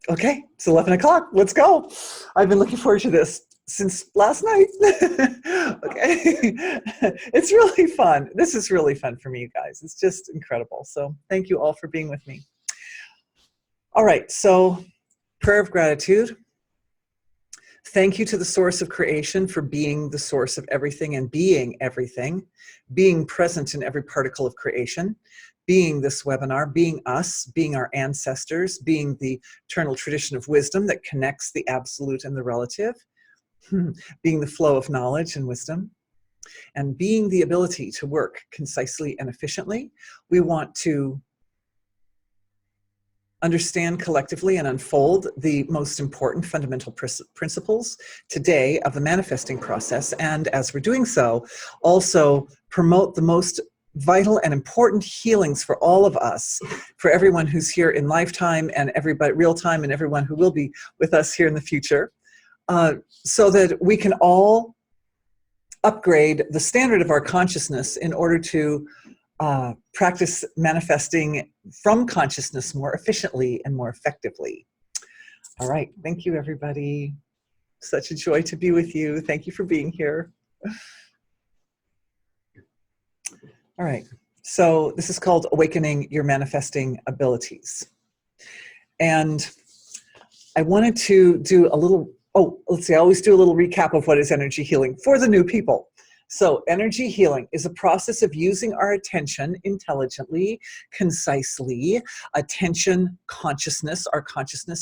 Okay, it's 11 o'clock. Let's go. I've been looking forward to this since last night. Okay. It's really fun. This is really fun for me, you guys. It's just incredible. So thank you all for being with me. All right, so prayer of gratitude. Thank you to the source of creation for being the source of everything and being everything, being present in every particle of creation, being this webinar, being us, being our ancestors, being the eternal tradition of wisdom that connects the absolute and the relative, being the flow of knowledge and wisdom, and being the ability to work concisely and efficiently. We want to understand collectively and unfold the most important fundamental principles today of the manifesting process. And as we're doing so, also promote the most vital and important healings for all of us, for everyone who's here in lifetime and everybody real time and everyone who will be with us here in the future, so that we can all upgrade the standard of our consciousness in order to practice manifesting from consciousness more efficiently and more effectively. All right, thank you everybody. Such a joy to be with you. Thank you for being here. All right, so this is called Awakening Your Manifesting Abilities. And I wanted to do a little, let's see, I always do a little recap of what is energy healing for the new people. So energy healing is a process of using our attention intelligently, concisely, attention, consciousness,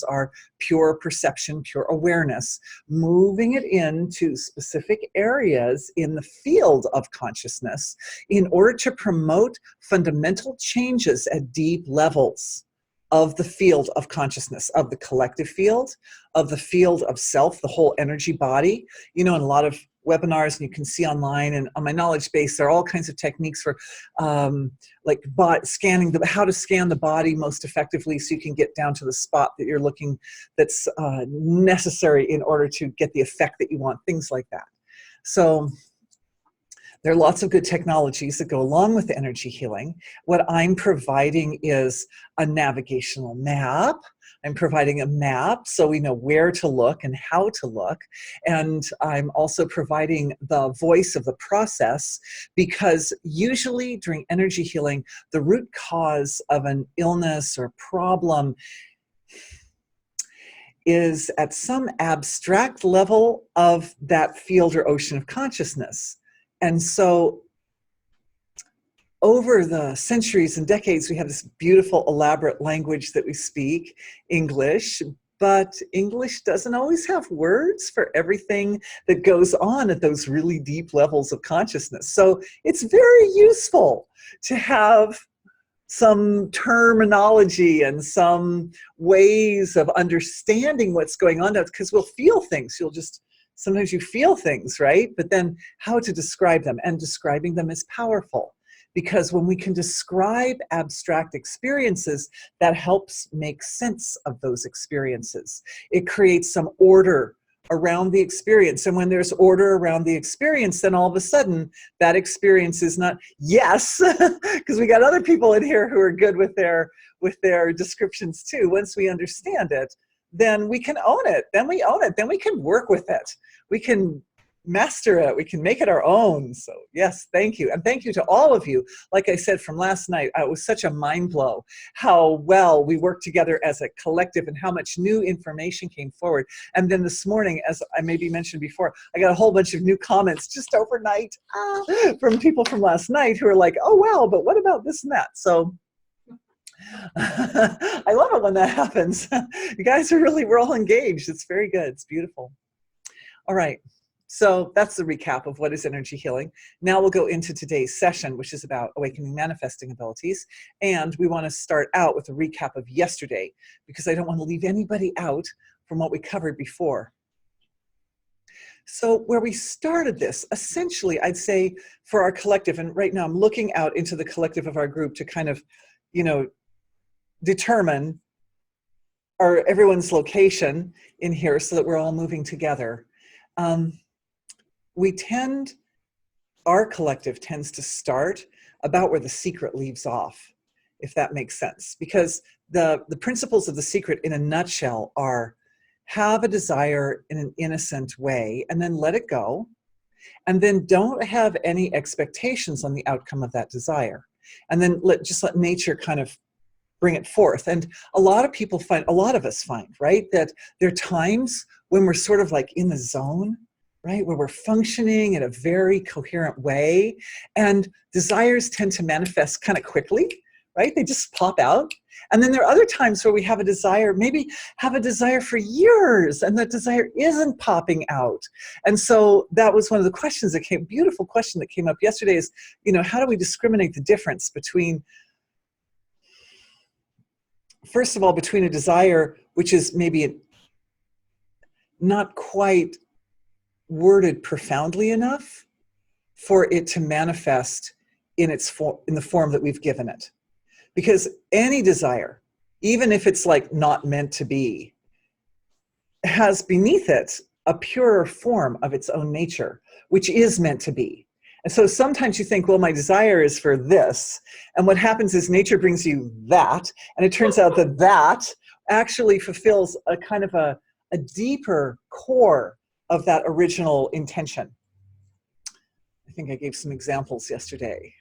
our pure perception, pure awareness, moving it into specific areas in the field of consciousness in order to promote fundamental changes at deep levels of the field of consciousness, of the collective field, of the field of self, the whole energy body. You know, in a lot of webinars, and you can see online and on my knowledge base, there are all kinds of techniques for like scanning, how to scan the body most effectively so you can get down to the spot that you're looking, that's necessary in order to get the effect that you want, things like that. So there are lots of good technologies that go along with the energy healing. What I'm providing is a navigational map. I'm providing a map so we know where to look and how to look. And I'm also providing the voice of the process, because usually during energy healing, the root cause of an illness or problem is at some abstract level of that field or ocean of consciousness. And so over the centuries and decades, we have this beautiful, elaborate language that we speak, English, but English doesn't always have words for everything that goes on at those really deep levels of consciousness. So it's very useful to have some terminology and some ways of understanding what's going on, because we'll feel things. Sometimes you feel things, right? But then how to describe them, and describing them is powerful, because when we can describe abstract experiences, that helps make sense of those experiences. It creates some order around the experience. And when there's order around the experience, then all of a sudden that experience is not yes, because we got other people in here who are good with their descriptions too. Once we understand it, then we can own it. Then we own it. Then we can work with it. We can master it. We can make it our own. So yes, thank you. And thank you to all of you. Like I said from last night, it was such a mind blow how well we worked together as a collective and how much new information came forward. And then this morning, as I maybe mentioned before, I got a whole bunch of new comments just overnight from people from last night who are like, oh, wow, but what about this and that? So I love it when that happens. You guys we're all engaged. It's very good. It's beautiful. All right. So that's the recap of what is energy healing. Now we'll go into today's session, which is about awakening manifesting abilities. And we want to start out with a recap of yesterday, because I don't want to leave anybody out from what we covered before. So where we started this, essentially, I'd say for our collective, and right now I'm looking out into the collective of our group to kind of, determine everyone's location in here so that we're all moving together. Our collective tends to start about where the secret leaves off, if that makes sense, because the principles of the secret in a nutshell are: have a desire in an innocent way and then let it go, and then don't have any expectations on the outcome of that desire, and then just let nature kind of bring it forth. And a lot of us find, right, that there are times when we're sort of like in the zone, right, where we're functioning in a very coherent way, and desires tend to manifest kind of quickly, right? They just pop out. And then there are other times where we have a desire, maybe have a desire for years, and that desire isn't popping out. And so that was one of the questions that came, beautiful question that came up yesterday is, how do we discriminate the difference between, first of all, between a desire which is maybe not quite worded profoundly enough for it to manifest in the form that we've given it. Because any desire, even if it's like not meant to be, has beneath it a purer form of its own nature, which is meant to be. And so sometimes you think, well, my desire is for this. And what happens is nature brings you that. And it turns out that that actually fulfills a kind of a deeper core of that original intention. I think I gave some examples yesterday.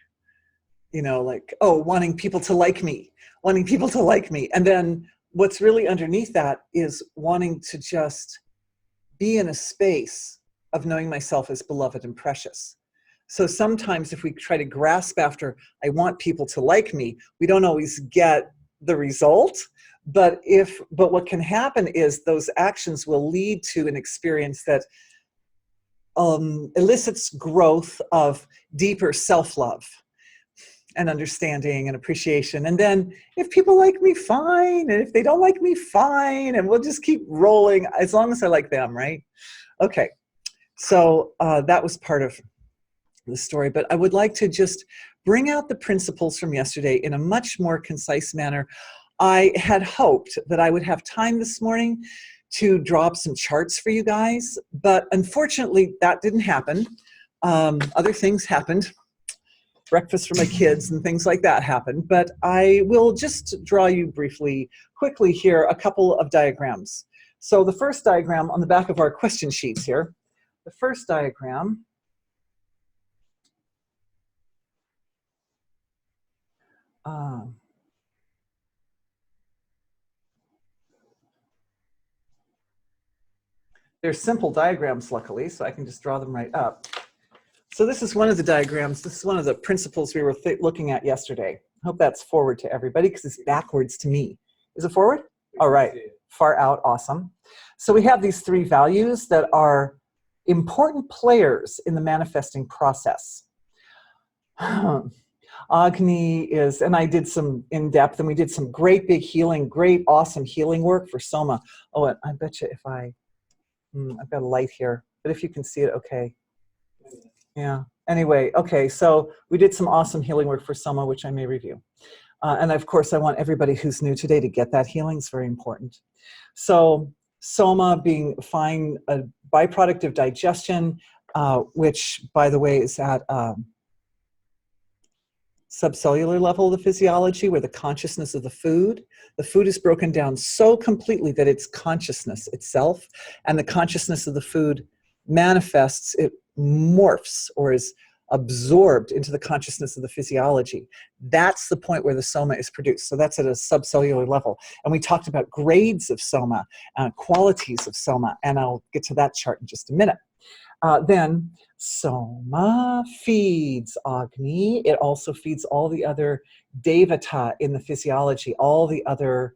Like, wanting people to like me. And then what's really underneath that is wanting to just be in a space of knowing myself as beloved and precious. So sometimes if we try to grasp after, I want people to like me, we don't always get the result. But what can happen is those actions will lead to an experience that elicits growth of deeper self-love and understanding and appreciation. And then if people like me, fine. And if they don't like me, fine. And we'll just keep rolling as long as I like them, right? Okay. So that was part of the story. But I would like to just bring out the principles from yesterday in a much more concise manner. I had hoped that I would have time this morning to draw up some charts for you guys, but unfortunately that didn't happen. Other things happened. Breakfast for my kids and things like that happened, but I will just draw you quickly here, a couple of diagrams. So the first diagram on the back of our question sheets here, the first diagram they're simple diagrams, luckily, so I can just draw them right up. So this is one of the diagrams. This is one of the principles we were looking at yesterday. I hope that's forward to everybody because it's backwards to me. Is it forward? All right. Far out. Awesome. So we have these three values that are important players in the manifesting process. Agni is, and I did some in-depth, and we did some great big healing, great awesome healing work for Soma. Oh, and I bet you if I've got a light here, but if you can see it, okay. Yeah. Anyway, okay, so we did some awesome healing work for Soma, which I may review. And of course, I want everybody who's new today to get that healing. It's very important. So Soma being fine, a byproduct of digestion, which, by the way, is at subcellular level of the physiology, where the consciousness of the food is broken down so completely that it's consciousness itself, and the consciousness of the food manifests, it morphs or is absorbed into the consciousness of the physiology. That's the point where the soma is produced. So that's at a subcellular level. And we talked about grades of soma, qualities of soma, and I'll get to that chart in just a minute. Then soma feeds Agni. It also feeds all the other devata in the physiology, all the other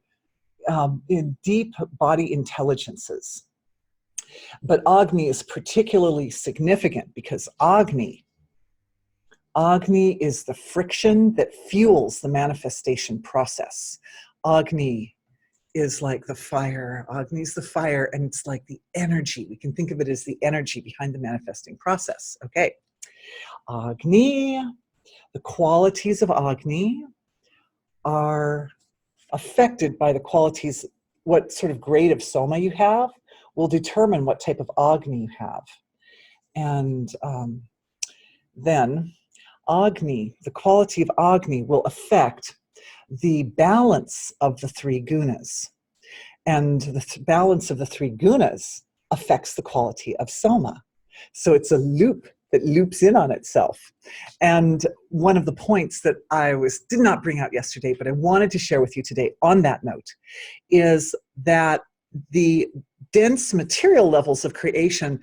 in deep body intelligences. But Agni is particularly significant because Agni is the friction that fuels the manifestation process. Agni is like the fire. Agni's the fire, and it's like the energy. We can think of it as the energy behind the manifesting process. Okay. Agni, the qualities of Agni are affected by the qualities, what sort of grade of soma you have will determine what type of Agni you have. And then Agni, the quality of Agni will affect the balance of the three gunas. And the balance of the three gunas affects the quality of soma. So it's a loop that loops in on itself. And one of the points that I did not bring out yesterday, but I wanted to share with you today on that note, is that the dense material levels of creation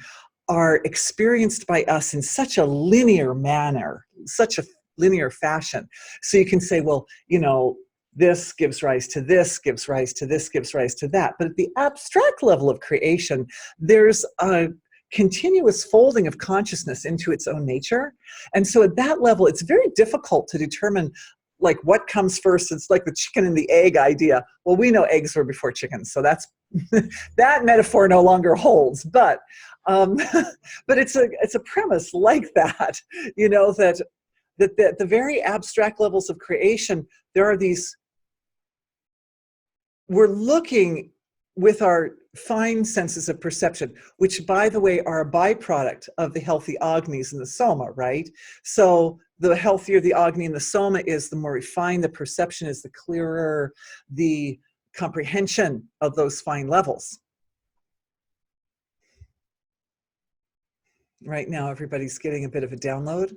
are experienced by us in such a linear manner, such a linear fashion. So you can say, well, this gives rise to this, gives rise to this, gives rise to that. But at the abstract level of creation, there's a continuous folding of consciousness into its own nature. And so at that level, it's very difficult to determine like what comes first. It's like the chicken and the egg idea. Well, we know eggs were before chickens, so that's that metaphor no longer holds. But but it's a premise like that, that the very abstract levels of creation, there are these. We're looking with our fine senses of perception, which, by the way, are a byproduct of the healthy agnis and the soma, right? So the healthier the agni and the soma is, the more refined the perception is, the clearer the comprehension of those fine levels. Right now, everybody's getting a bit of a download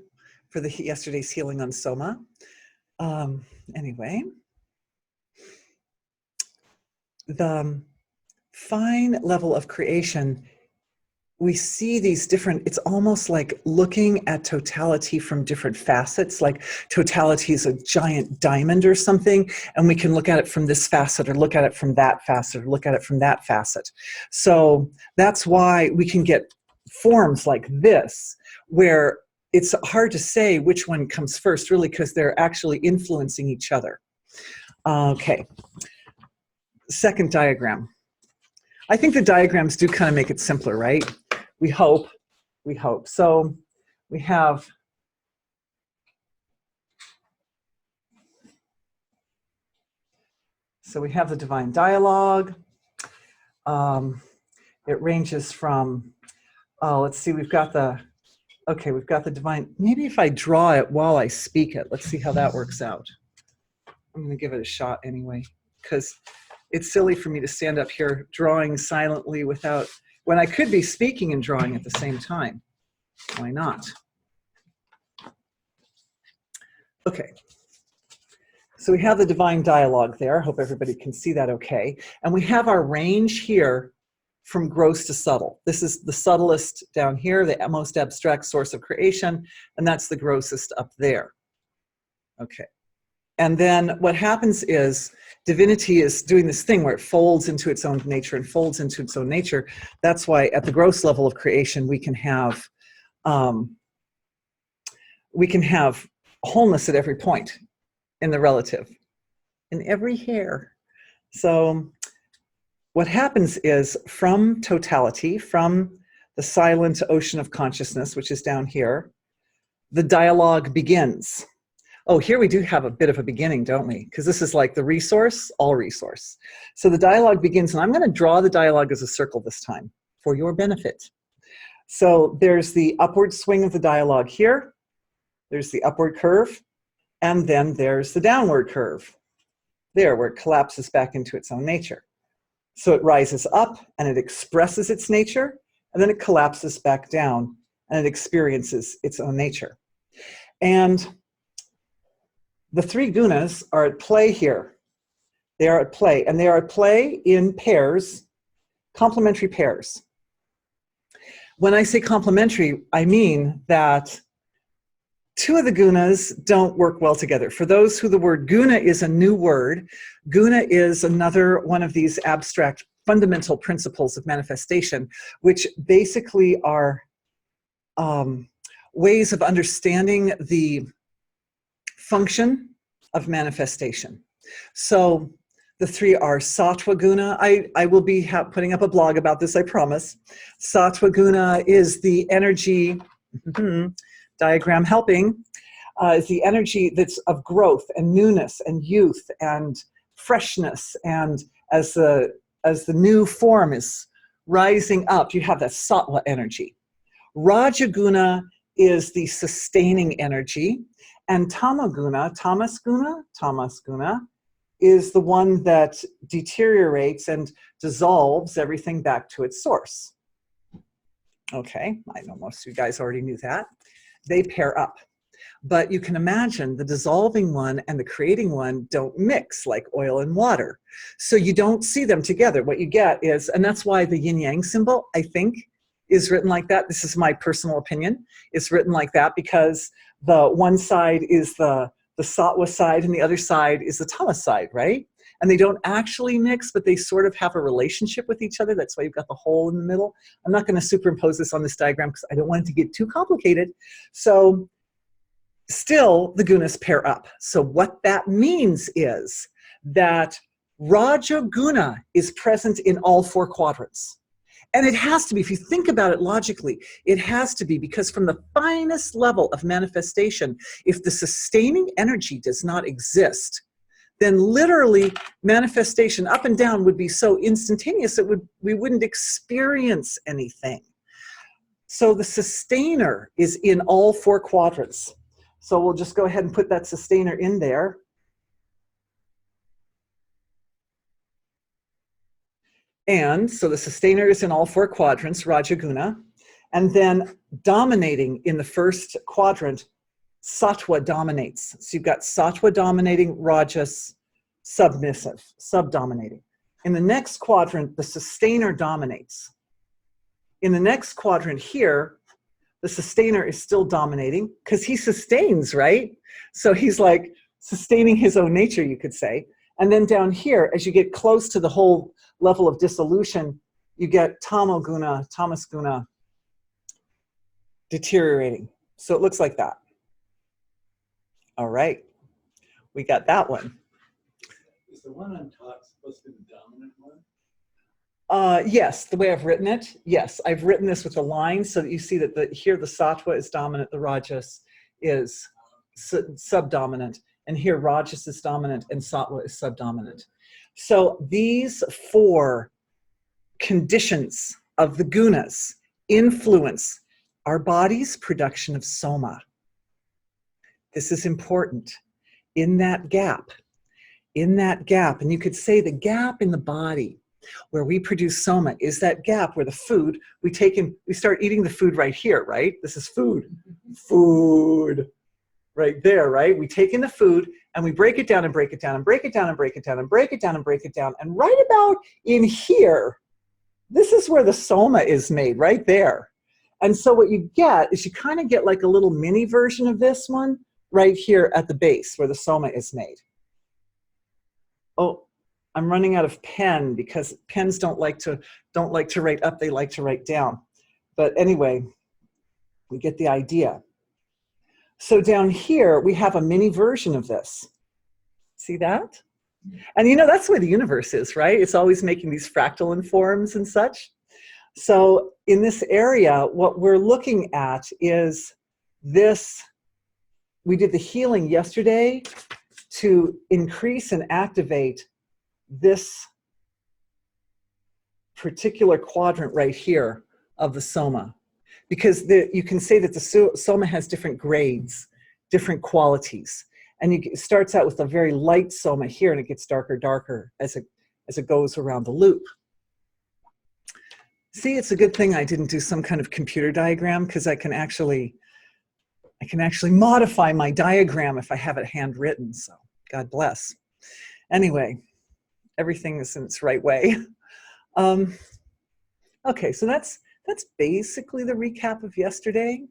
for yesterday's healing on soma. Anyway, the fine level of creation, we see these different, it's almost like looking at totality from different facets, like totality is a giant diamond or something, and we can look at it from this facet or look at it from that facet or look at it from that facet. So that's why we can get forms like this, where it's hard to say which one comes first, really, because they're actually influencing each other. Okay, second diagram. I think the diagrams do kind of make it simpler, right? We hope. So we have the divine dialogue. It ranges from, let's see, we've got the divine. Maybe if I draw it while I speak it, let's see how that works out. I'm going to give it a shot anyway, because it's silly for me to stand up here drawing silently when I could be speaking and drawing at the same time. Why not? Okay. So we have the divine dialogue there. I hope everybody can see that okay. And we have our range here from gross to subtle. This is the subtlest down here, the most abstract source of creation, and that's the grossest up there. Okay. And then what happens is divinity is doing this thing where it folds into its own nature and folds into its own nature. That's why at the gross level of creation, we can have wholeness at every point in the relative, in every hair. So what happens is, from totality, from the silent ocean of consciousness, which is down here, the dialogue begins. Oh, here we do have a bit of a beginning, don't we? Because this is like the resource, all resource. So the dialogue begins, and I'm going to draw the dialogue as a circle this time for your benefit. So there's the upward swing of the dialogue here. There's the upward curve. And then there's the downward curve there, where it collapses back into its own nature. So it rises up and it expresses its nature, and then it collapses back down and it experiences its own nature. And the three gunas are at play here. They are at play, and they are at play in pairs, complementary pairs. When I say complementary, I mean that two of the gunas don't work well together. For those who the word guna is a new word, guna is another one of these abstract fundamental principles of manifestation, which basically are ways of understanding the function of manifestation. So the three are sattva guna. I will be putting up a blog about this, I promise. Sattva guna is the energy, diagram helping, is the energy that's of growth and newness and youth and freshness. And as the new form is rising up, you have that sattva energy. Rajaguna is the sustaining energy, and tamas guna is the one that deteriorates and dissolves everything back to its source. Okay, I know most of you guys already knew that. They pair up. But you can imagine the dissolving one and the creating one don't mix like oil and water. So you don't see them together. What you get is, and that's why the yin-yang symbol, I think, is written like that. This is my personal opinion. It's written like that because the one side is the sattva side and the other side is the tamas side, right? And they don't actually mix, but they sort of have a relationship with each other. That's why you've got the hole in the middle. I'm not going to superimpose this on this diagram because I don't want it to get too complicated. So still, the gunas pair up. So what that means is that Raja Guna is present in all 4 quadrants. And it has to be, if you think about it logically, it has to be, because from the finest level of manifestation, if the sustaining energy does not exist, then literally manifestation up and down would be so instantaneous that we wouldn't experience anything. So the sustainer is in all 4 quadrants. So we'll just go ahead and put that sustainer in there. And so the sustainer is in all 4 quadrants, Rajaguna. And then dominating in the first quadrant, Sattva dominates. So you've got Sattva dominating, Rajas submissive, subdominating. In the next quadrant, the sustainer dominates. In the next quadrant here, the sustainer is still dominating because he sustains, right? So he's like sustaining his own nature, you could say. And then down here, as you get close to the whole level of dissolution, you get tamoguna, tamas guna deteriorating. So it looks like that. All right, we got that one. Is the one on top supposed to be the dominant one? Yes, the way I've written it, yes. I've written this with a line so that you see that here the sattva is dominant, the rajas is subdominant, and here rajas is dominant and sattva is subdominant. So these 4 conditions of the gunas influence our body's production of soma. This is important. In that gap, and you could say the gap in the body where we produce soma is that gap where the food, we start eating the food right here, right? This is food right there, right? We take in the food and we break it down and break it down and break it down and break it down and break it down and break it down. And right about in here, this is where the soma is made, right there. And so what you get is you kind of get like a little mini version of this one right here at the base where the soma is made. Oh, I'm running out of pen because pens don't like to write up, they like to write down. But anyway, we get the idea. So down here, we have a mini version of this. See that? And you know, that's the way the universe is, right? It's always making these fractal forms and such. So in this area, what we're looking at is this. We did the healing yesterday to increase and activate this particular quadrant right here of the soma. Because you can say that the soma has different grades, different qualities. And it starts out with a very light soma here, and it gets darker as it goes around the loop. See, it's a good thing I didn't do some kind of computer diagram, because I can actually modify my diagram if I have it handwritten. So God bless. Anyway, everything is in its right way. Okay, so that's basically the recap of yesterday.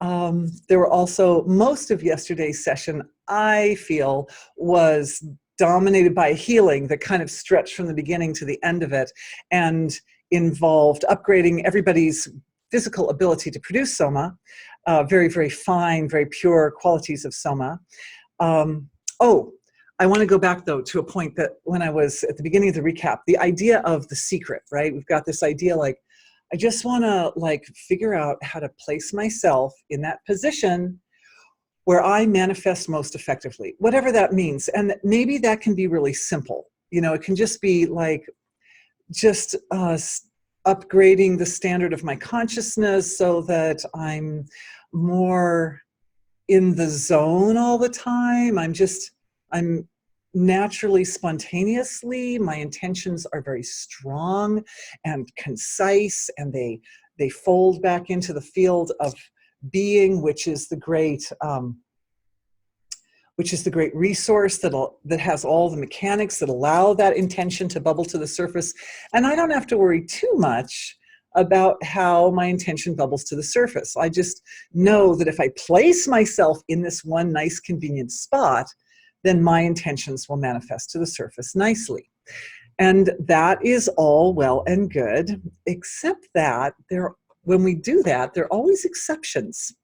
There were also, most of yesterday's session, I feel, was dominated by a healing that kind of stretched from the beginning to the end of it and involved upgrading everybody's physical ability to produce soma, very, very fine, very pure qualities of soma. Oh, I want to go back, though, to a point that when I was at the beginning of the recap, the idea of the secret, right? We've got this idea like, I just want to like figure out how to place myself in that position where I manifest most effectively, whatever that means. And maybe that can be really simple. You know, it can just be like just upgrading the standard of my consciousness so that I'm more in the zone all the time. I'm naturally, spontaneously. My intentions are very strong and concise, and they fold back into the field of being, which is the great resource that has all the mechanics that allow that intention to bubble to the surface. And I don't have to worry too much about how my intention bubbles to the surface. I just know that if I place myself in this one nice convenient spot, then my intentions will manifest to the surface nicely. And that is all well and good, except that when we do that, there are always exceptions.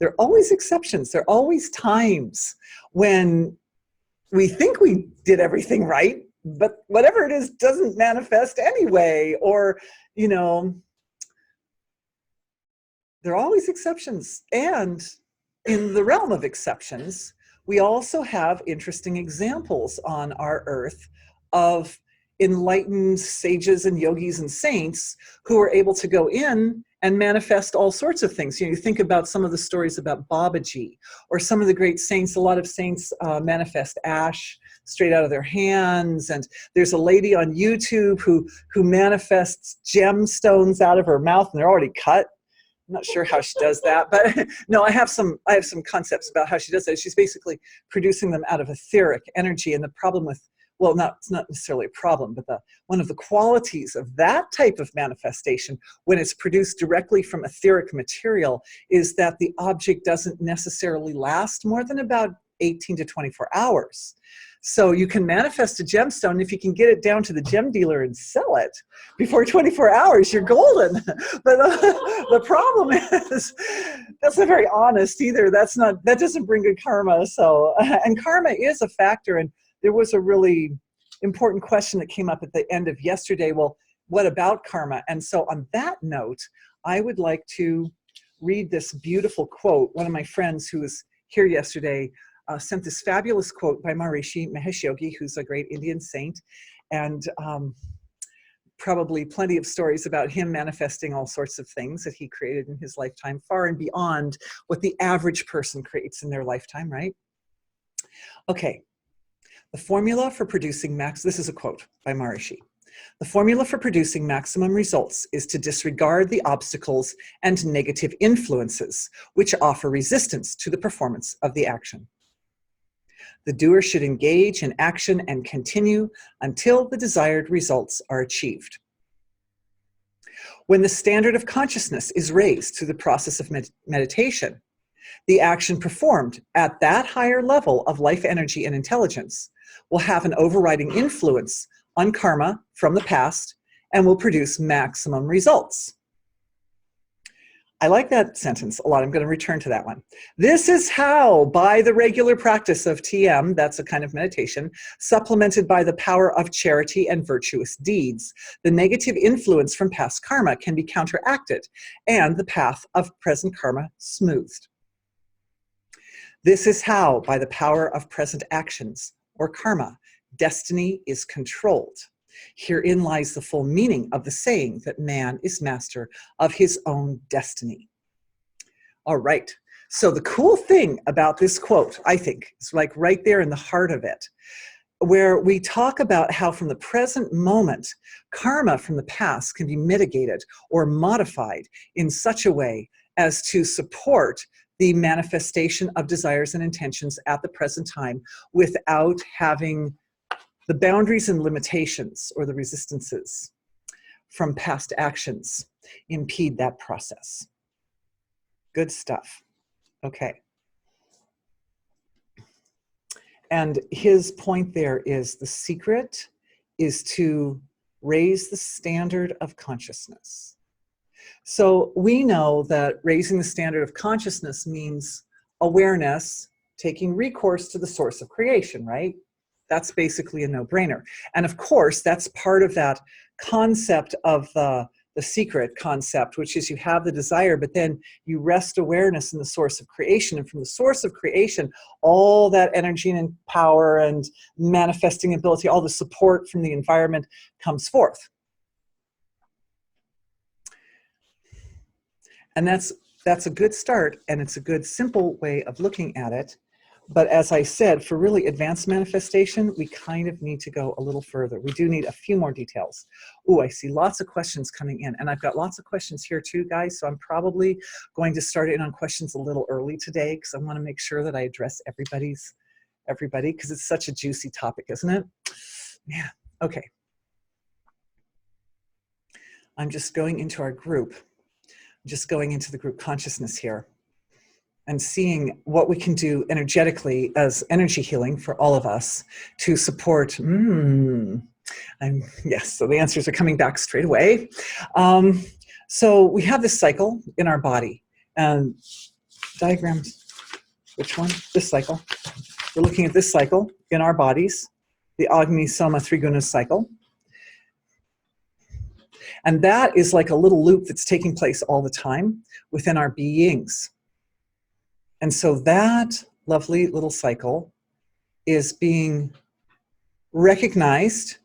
There are always exceptions. There are always times when we think we did everything right, but whatever it is doesn't manifest anyway. Or, there are always exceptions. And in the realm of exceptions, we also have interesting examples on our earth of enlightened sages and yogis and saints who are able to go in and manifest all sorts of things. You think about some of the stories about Babaji, or some of the great saints. A lot of saints manifest ash straight out of their hands. And there's a lady on YouTube who manifests gemstones out of her mouth, and they're already cut. I'm not sure how she does that, but no, I have some concepts about how she does that. She's basically producing them out of etheric energy. And the problem with, well, it's not necessarily a problem, but one of the qualities of that type of manifestation, when it's produced directly from etheric material, is that the object doesn't necessarily last more than about 18 to 24 hours. So you can manifest a gemstone. If you can get it down to the gem dealer and sell it before 24 hours, you're golden. But the problem is, that's not very honest either. That doesn't bring good karma. So, and karma is a factor. And there was a really important question that came up at the end of yesterday. Well, what about karma? And so on that note, I would like to read this beautiful quote. One of my friends who was here yesterday sent this fabulous quote by Maharishi Mahesh Yogi, who's a great Indian saint, and probably plenty of stories about him manifesting all sorts of things that he created in his lifetime, far and beyond what the average person creates in their lifetime, right? Okay, the formula for producing this is a quote by Maharishi. The formula for producing maximum results is to disregard the obstacles and negative influences which offer resistance to the performance of the action. The doer should engage in action and continue until the desired results are achieved. When the standard of consciousness is raised through the process of meditation, the action performed at that higher level of life energy and intelligence will have an overriding influence on karma from the past and will produce maximum results. I like that sentence a lot. I'm going to return to that one. This is how, by the regular practice of TM, that's a kind of meditation, supplemented by the power of charity and virtuous deeds, the negative influence from past karma can be counteracted and the path of present karma smoothed. This is how, by the power of present actions, or karma, destiny is controlled. Herein lies the full meaning of the saying that man is master of his own destiny. All right. So the cool thing about this quote, I think, is like right there in the heart of it, where we talk about how from the present moment, karma from the past can be mitigated or modified in such a way as to support the manifestation of desires and intentions at the present time without having the boundaries and limitations or the resistances from past actions impede that process. Good stuff. Okay. And his point there is the secret is to raise the standard of consciousness. So we know that raising the standard of consciousness means awareness, taking recourse to the source of creation, right? That's basically a no-brainer. And of course, that's part of that concept of the secret concept, which is you have the desire, but then you rest awareness in the source of creation. And from the source of creation, all that energy and power and manifesting ability, all the support from the environment comes forth. And that's a good start, and it's a good simple way of looking at it. But as I said, for really advanced manifestation, we kind of need to go a little further. We do need a few more details. Oh, I see lots of questions coming in, and I've got lots of questions here too, guys. So I'm probably going to start in on questions a little early today because I want to make sure that I address everybody because it's such a juicy topic, isn't it? Yeah. Okay. I'm just going into our group. I'm just going into the group consciousness here and seeing what we can do energetically as energy healing for all of us to support. Yes, so the answers are coming back straight away. So we have this cycle in our body, and diagrams, which one? This cycle. We're looking at this cycle in our bodies, the Agni Soma Triguna cycle. And that is like a little loop that's taking place all the time within our beings. And so that lovely little cycle is being recognized.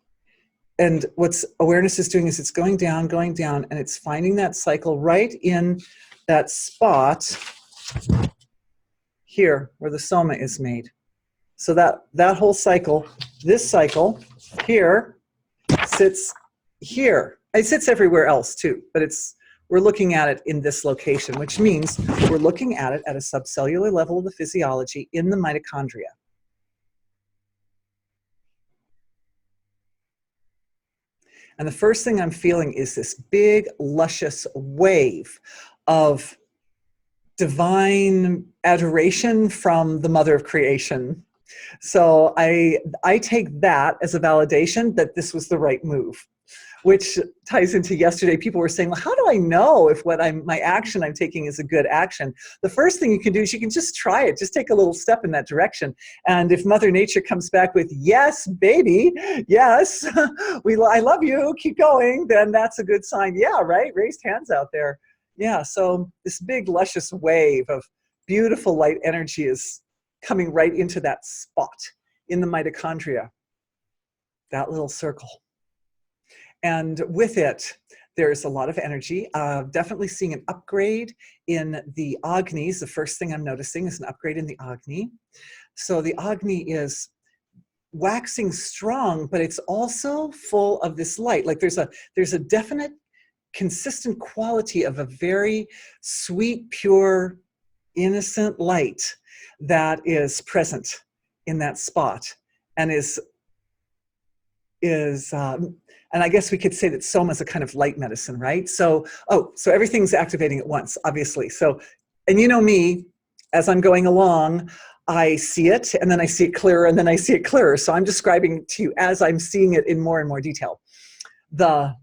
And what awareness is doing is it's going down, and it's finding that cycle right in that spot here where the soma is made. So that whole cycle, this cycle here, sits here. It sits everywhere else too, but we're looking at it in this location, which means we're looking at it at a subcellular level of the physiology in the mitochondria. And the first thing I'm feeling is this big, luscious wave of divine adoration from the mother of creation. So I take that as a validation that this was the right move, which ties into yesterday. People were saying, well, how do I know if my action I'm taking is a good action? The first thing you can do is you can just try it. Just take a little step in that direction. And if Mother Nature comes back with, yes, baby, yes, I love you, keep going, then that's a good sign. Yeah, right? Raised hands out there. Yeah, so this big luscious wave of beautiful light energy is coming right into that spot in the mitochondria, that little circle. And with it, there's a lot of energy. Definitely seeing an upgrade in the Agnis. The first thing I'm noticing is an upgrade in the Agni. So the Agni is waxing strong, but it's also full of this light. Like there's a definite, consistent quality of a very sweet, pure, innocent light that is present in that spot and and I guess we could say that soma is a kind of light medicine, right? So everything's activating at once, obviously. So, and you know me, as I'm going along, I see it, and then I see it clearer, and then I see it clearer. So I'm describing it to you as I'm seeing it in more and more detail. That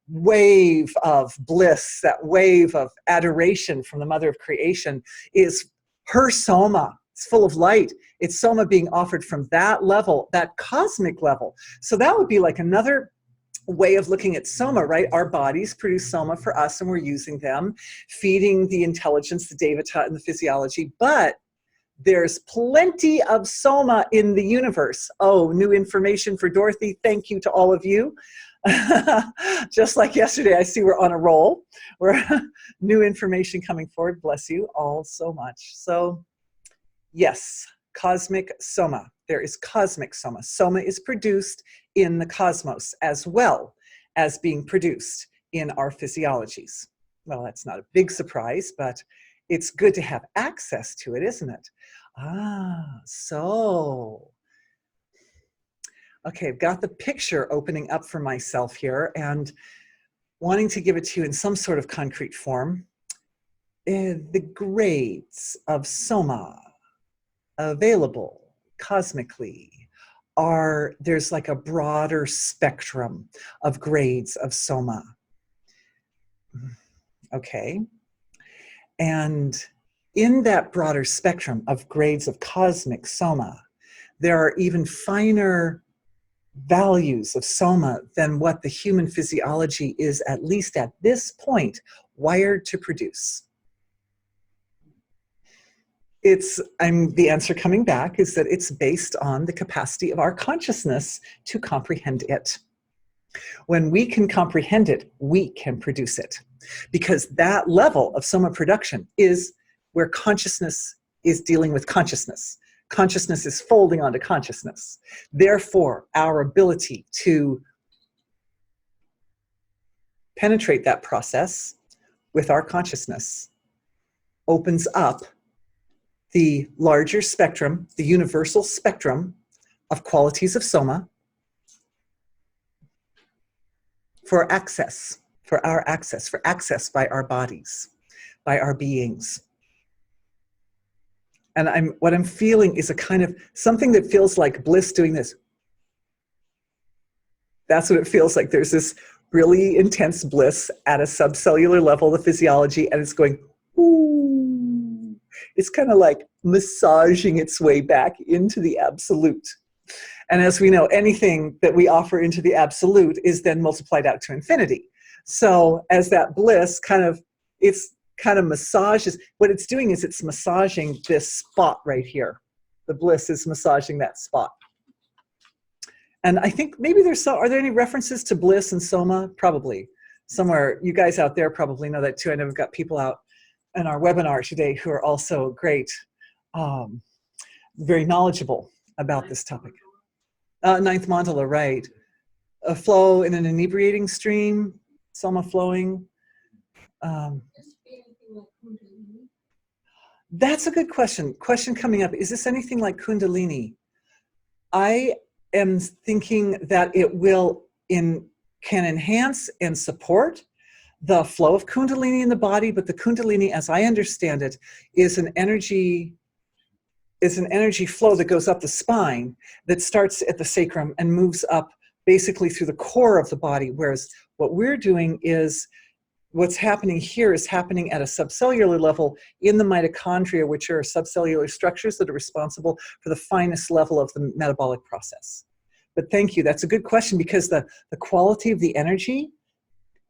wave of bliss, that wave of adoration from the mother of creation is her soma. It's full of light. It's soma being offered from that level, that cosmic level. So that would be like another way of looking at soma, right? Our bodies produce soma for us and we're using them, feeding the intelligence, the devata, and the physiology. But there's plenty of soma in the universe. Oh, new information for Dorothy. Thank you to all of you. Just like yesterday, I see we're on a roll. We're new information coming forward. Bless you all so much. So yes, cosmic soma. There is cosmic soma. Soma is produced in the cosmos as well as being produced in our physiologies. Well, that's not a big surprise, but it's good to have access to it, isn't it? So, okay, I've got the picture opening up for myself here and wanting to give it to you in some sort of concrete form. The grades of soma available cosmically there's like a broader spectrum of grades of soma. Okay. And in that broader spectrum of grades of cosmic soma, there are even finer values of soma than what the human physiology is, at least at this point, wired to produce. The answer coming back is that it's based on the capacity of our consciousness to comprehend it. When we can comprehend it, we can produce it. Because that level of soma production is where consciousness is dealing with consciousness. Consciousness is folding onto consciousness. Therefore, our ability to penetrate that process with our consciousness opens up the larger spectrum, the universal spectrum of qualities of soma for access, for access by our bodies, by our beings. And what I'm feeling is a kind of something that feels like bliss doing this. That's what it feels like. There's this really intense bliss at a subcellular level of the physiology, and it's going, ooh. It's kind of like massaging its way back into the absolute. And as we know, anything that we offer into the absolute is then multiplied out to infinity. So as that bliss it's kind of massages, what it's doing is it's massaging this spot right here. The bliss is massaging that spot. And I think maybe are there any references to bliss and soma? Probably. Somewhere, you guys out there probably know that too. I know we've got people out in our webinar today who are also great, very knowledgeable about this topic. Ninth mandala, right. A flow in an inebriating stream, soma flowing. That's a good question. Question coming up, is this anything like Kundalini? I am thinking that it can enhance and support the flow of Kundalini in the body, but the Kundalini, as I understand it, is an energy flow that goes up the spine, that starts at the sacrum and moves up basically through the core of the body, whereas what we're doing is, what's happening here is happening at a subcellular level in the mitochondria, which are subcellular structures that are responsible for the finest level of the metabolic process. But thank you, that's a good question, because the quality of the energy,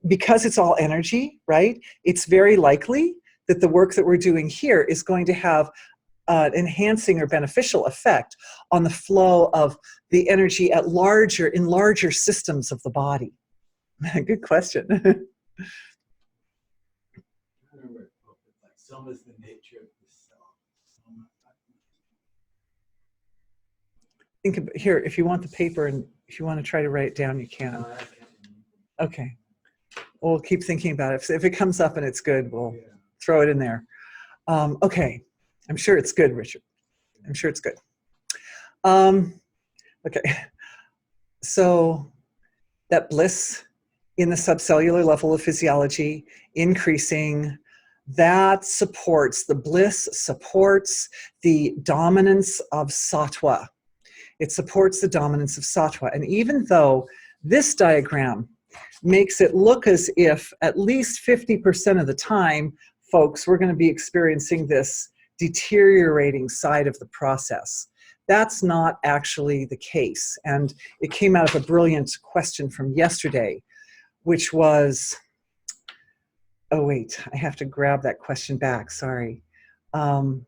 because it's all energy, right? It's very likely that the work that we're doing here is going to have enhancing or beneficial effect on the flow of the energy in larger systems of the body. Good question. I remember like soma is the nature of the cell. Think about, here, if you want the paper and if you want to try to write it down, you can. Okay. We'll keep thinking about it. If it comes up and it's good, we'll throw it in there. Okay. I'm sure it's good, Richard. I'm sure it's good. Okay. So that bliss in the subcellular level of physiology increasing, that supports, the bliss supports the dominance of sattva. It supports the dominance of sattva. And even though this diagram makes it look as if at least 50% of the time, folks, we're going to be experiencing this deteriorating side of the process. That's not actually the case. And it came out of a brilliant question from yesterday, which was, oh wait, I have to grab that question back, sorry. Oh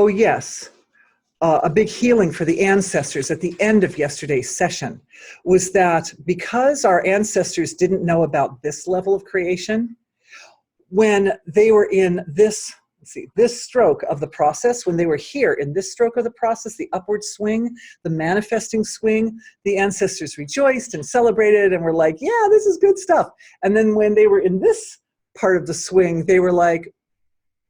yes, a big healing for the ancestors at the end of yesterday's session was that because our ancestors didn't know about this level of creation, when they were in this stroke of the process, when they were here in this stroke of the process, the upward swing, the manifesting swing, the ancestors rejoiced and celebrated and were like, yeah, this is good stuff. And then when they were in this part of the swing, they were like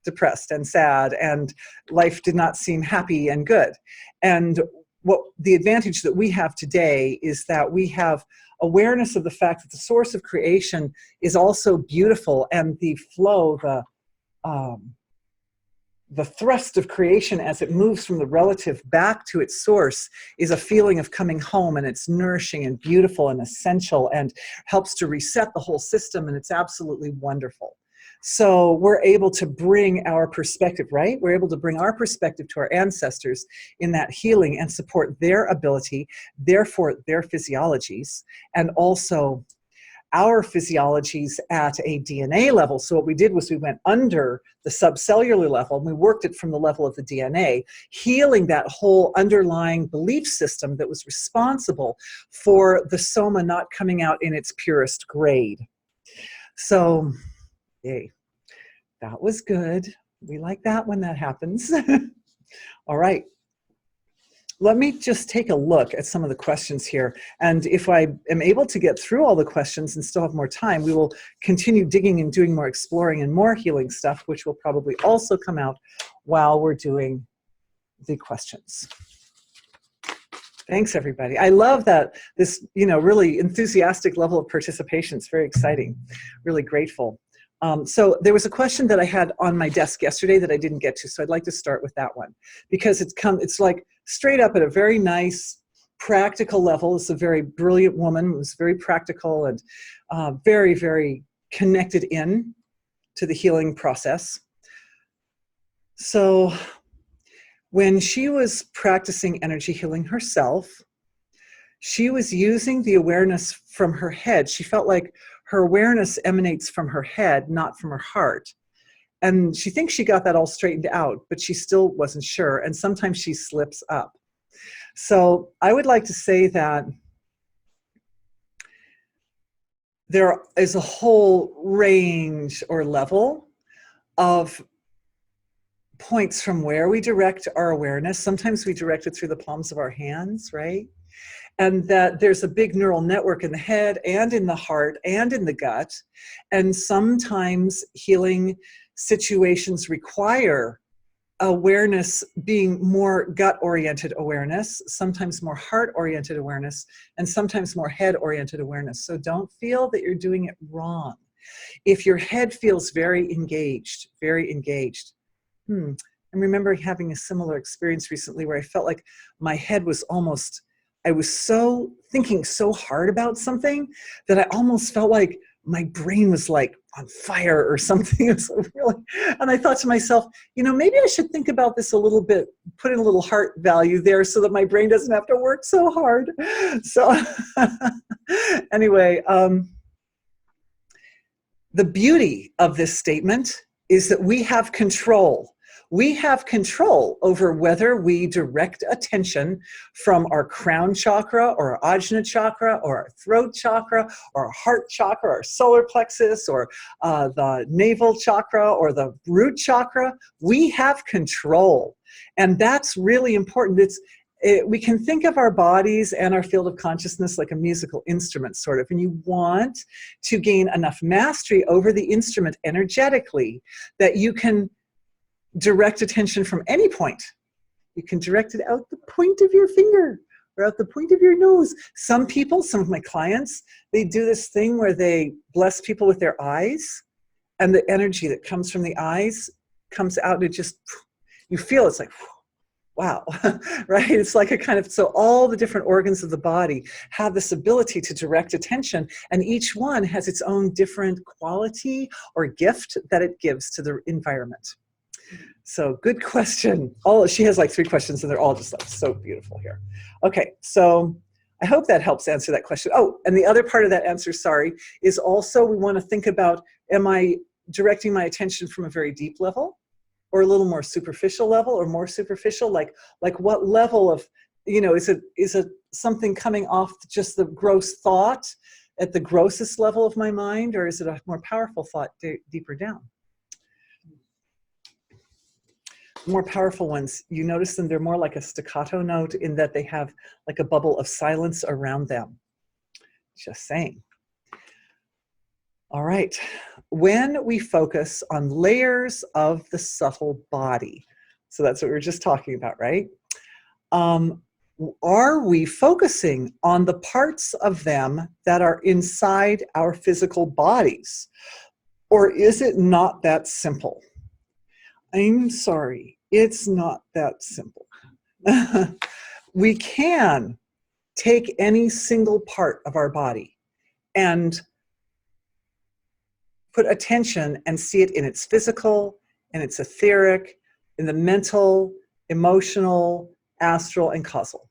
depressed and sad, and life did not seem happy and good. And what the advantage that we have today is that we have awareness of the fact that the source of creation is also beautiful, and the flow, the thrust of creation as it moves from the relative back to its source is a feeling of coming home, and it's nourishing and beautiful and essential and helps to reset the whole system, and it's absolutely wonderful. So we're able to bring our perspective, right? We're able to bring our perspective to our ancestors in that healing and support their ability, therefore their physiologies, and also our physiologies at a DNA level. So what we did was we went under the subcellular level and we worked it from the level of the DNA, healing that whole underlying belief system that was responsible for the soma not coming out in its purest grade. So, yay, that was good. We like that when that happens. All right. Let me just take a look at some of the questions here. And if I am able to get through all the questions and still have more time, we will continue digging and doing more exploring and more healing stuff, which will probably also come out while we're doing the questions. Thanks, everybody. I love that this, really enthusiastic level of participation. It's very exciting. Really grateful. So there was a question that I had on my desk yesterday that I didn't get to, so I'd like to start with that one because it's like straight up at a very nice, practical level. It's a very brilliant woman. It was very practical and very, very connected in to the healing process. So when she was practicing energy healing herself, she was using the awareness from her head. She felt like her awareness emanates from her head, not from her heart. And she thinks she got that all straightened out, but she still wasn't sure. And sometimes she slips up. So I would like to say that there is a whole range or level of points from where we direct our awareness. Sometimes we direct it through the palms of our hands, right? And that there's a big neural network in the head and in the heart and in the gut. And sometimes healing situations require awareness being more gut-oriented awareness, sometimes more heart-oriented awareness, and sometimes more head-oriented awareness. So don't feel that you're doing it wrong. If your head feels very engaged, I remember having a similar experience recently where I felt like my head was almost, I was thinking so hard about something that I almost felt like my brain was like on fire or something. It was really, and I thought to myself, maybe I should think about this a little bit, put in a little heart value there so that my brain doesn't have to work so hard. So anyway, the beauty of this statement is that we have control. We have control over whether we direct attention from our crown chakra or our ajna chakra or our throat chakra or our heart chakra or solar plexus or the navel chakra or the root chakra. We have control. And that's really important. We can think of our bodies and our field of consciousness like a musical instrument, sort of, and you want to gain enough mastery over the instrument energetically that you can direct attention from any point. You can direct it out the point of your finger or out the point of your nose. Some people, some of my clients, they do this thing where they bless people with their eyes, and the energy that comes from the eyes comes out, and it just, you feel it's like, wow, right? It's like a kind of, so all the different organs of the body have this ability to direct attention, and each one has its own different quality or gift that it gives to the environment. So good question. She has like 3 questions and they're all just like so beautiful here. Okay, so I hope that helps answer that question. Oh, and the other part of that answer, sorry, is also we want to think about, am I directing my attention from a very deep level or a little more superficial level or more superficial? Like what level of, is it something coming off just the gross thought at the grossest level of my mind, or is it a more powerful thought deeper down? More powerful ones, you notice them, they're more like a staccato note in that they have like a bubble of silence around them. Just saying. All right. When we focus on layers of the subtle body, so that's what we were just talking about, right? Are we focusing on the parts of them that are inside our physical bodies? Or is it not that simple? I'm sorry. It's not that simple. We can take any single part of our body and put attention and see it in its physical, in its etheric, in the mental, emotional, astral, and causal.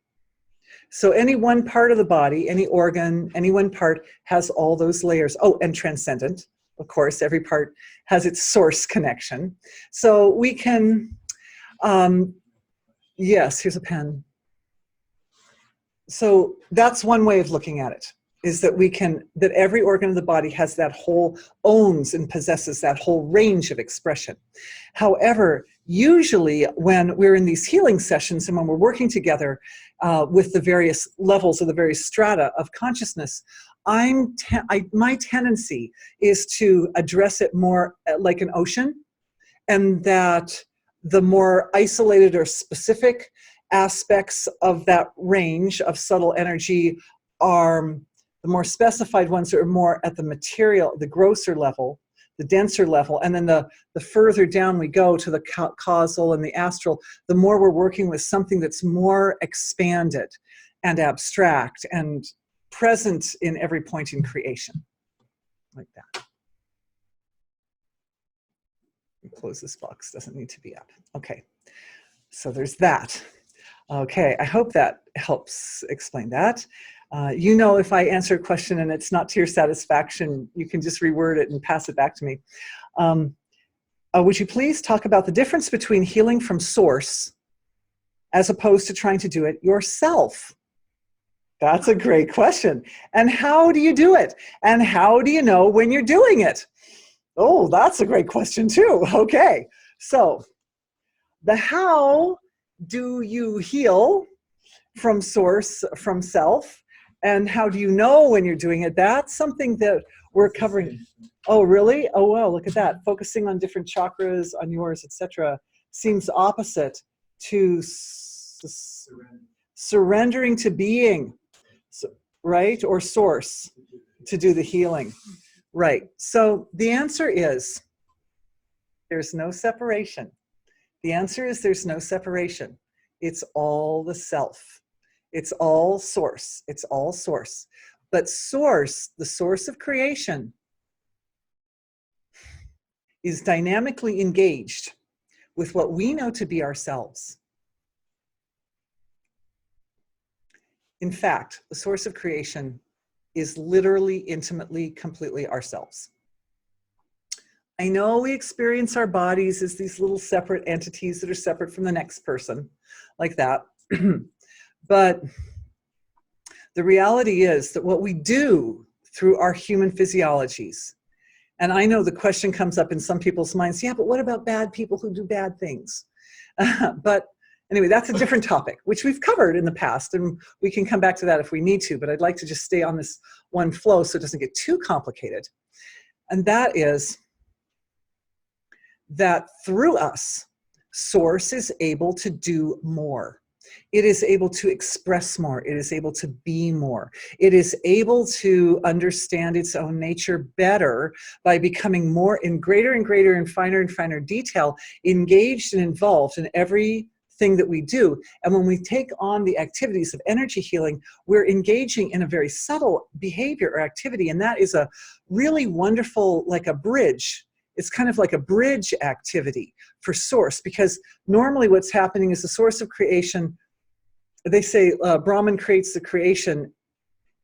So any one part of the body, any organ, any one part has all those layers. Oh, and transcendent. Of course, every part has its source connection. So we can, yes, here's a pen. So that's one way of looking at it, is that that every organ of the body has that whole, owns and possesses that whole range of expression. However, usually when we're in these healing sessions and when we're working together with the various levels of the various strata of consciousness, my tendency is to address it more like an ocean, and that the more isolated or specific aspects of that range of subtle energy are the more specified ones that are more at the material, the grosser level, the denser level, and then the further down we go to the causal and the astral, the more we're working with something that's more expanded and abstract and present in every point in creation, like that. Close this box, doesn't need to be up. Okay, so there's that. Okay, I hope that helps explain that. You know, if I answer a question and it's not to your satisfaction, you can just reword it and pass it back to me. Would you please talk about the difference between healing from source as opposed to trying to do it yourself? That's a great question. And how do you do it? And how do you know when you're doing it? Oh, that's a great question too. Okay, so the how do you heal from source, from self, and how do you know when you're doing it? That's something that we're covering. Oh, really? Oh, well, look at that. Focusing on different chakras, on yours, etc., seems opposite to surrendering to being, right? Or source to do the healing. Right. So the answer is there's no separation. The answer is there's no separation. It's all the self. It's all source. It's all source. But source, the source of creation, is dynamically engaged with what we know to be ourselves. In fact, the source of creation is literally, intimately, completely ourselves. I know we experience our bodies as these little separate entities that are separate from the next person, like that. But the reality is that what we do through our human physiologies, and I know the question comes up in some people's minds, yeah, but what about bad people who do bad things? But anyway, that's a different topic, which we've covered in the past, and we can come back to that if we need to, but I'd like to just stay on this one flow so it doesn't get too complicated. And that is that through us, source is able to do more. It is able to express more. It is able to be more. It is able to understand its own nature better by becoming more in greater and greater and finer detail, engaged and involved in everything that we do. And when we take on the activities of energy healing, we're engaging in a very subtle behavior or activity. And that is a really wonderful, like a bridge. It's kind of like a bridge activity for source, because normally what's happening is the source of creation, they say Brahman creates the creation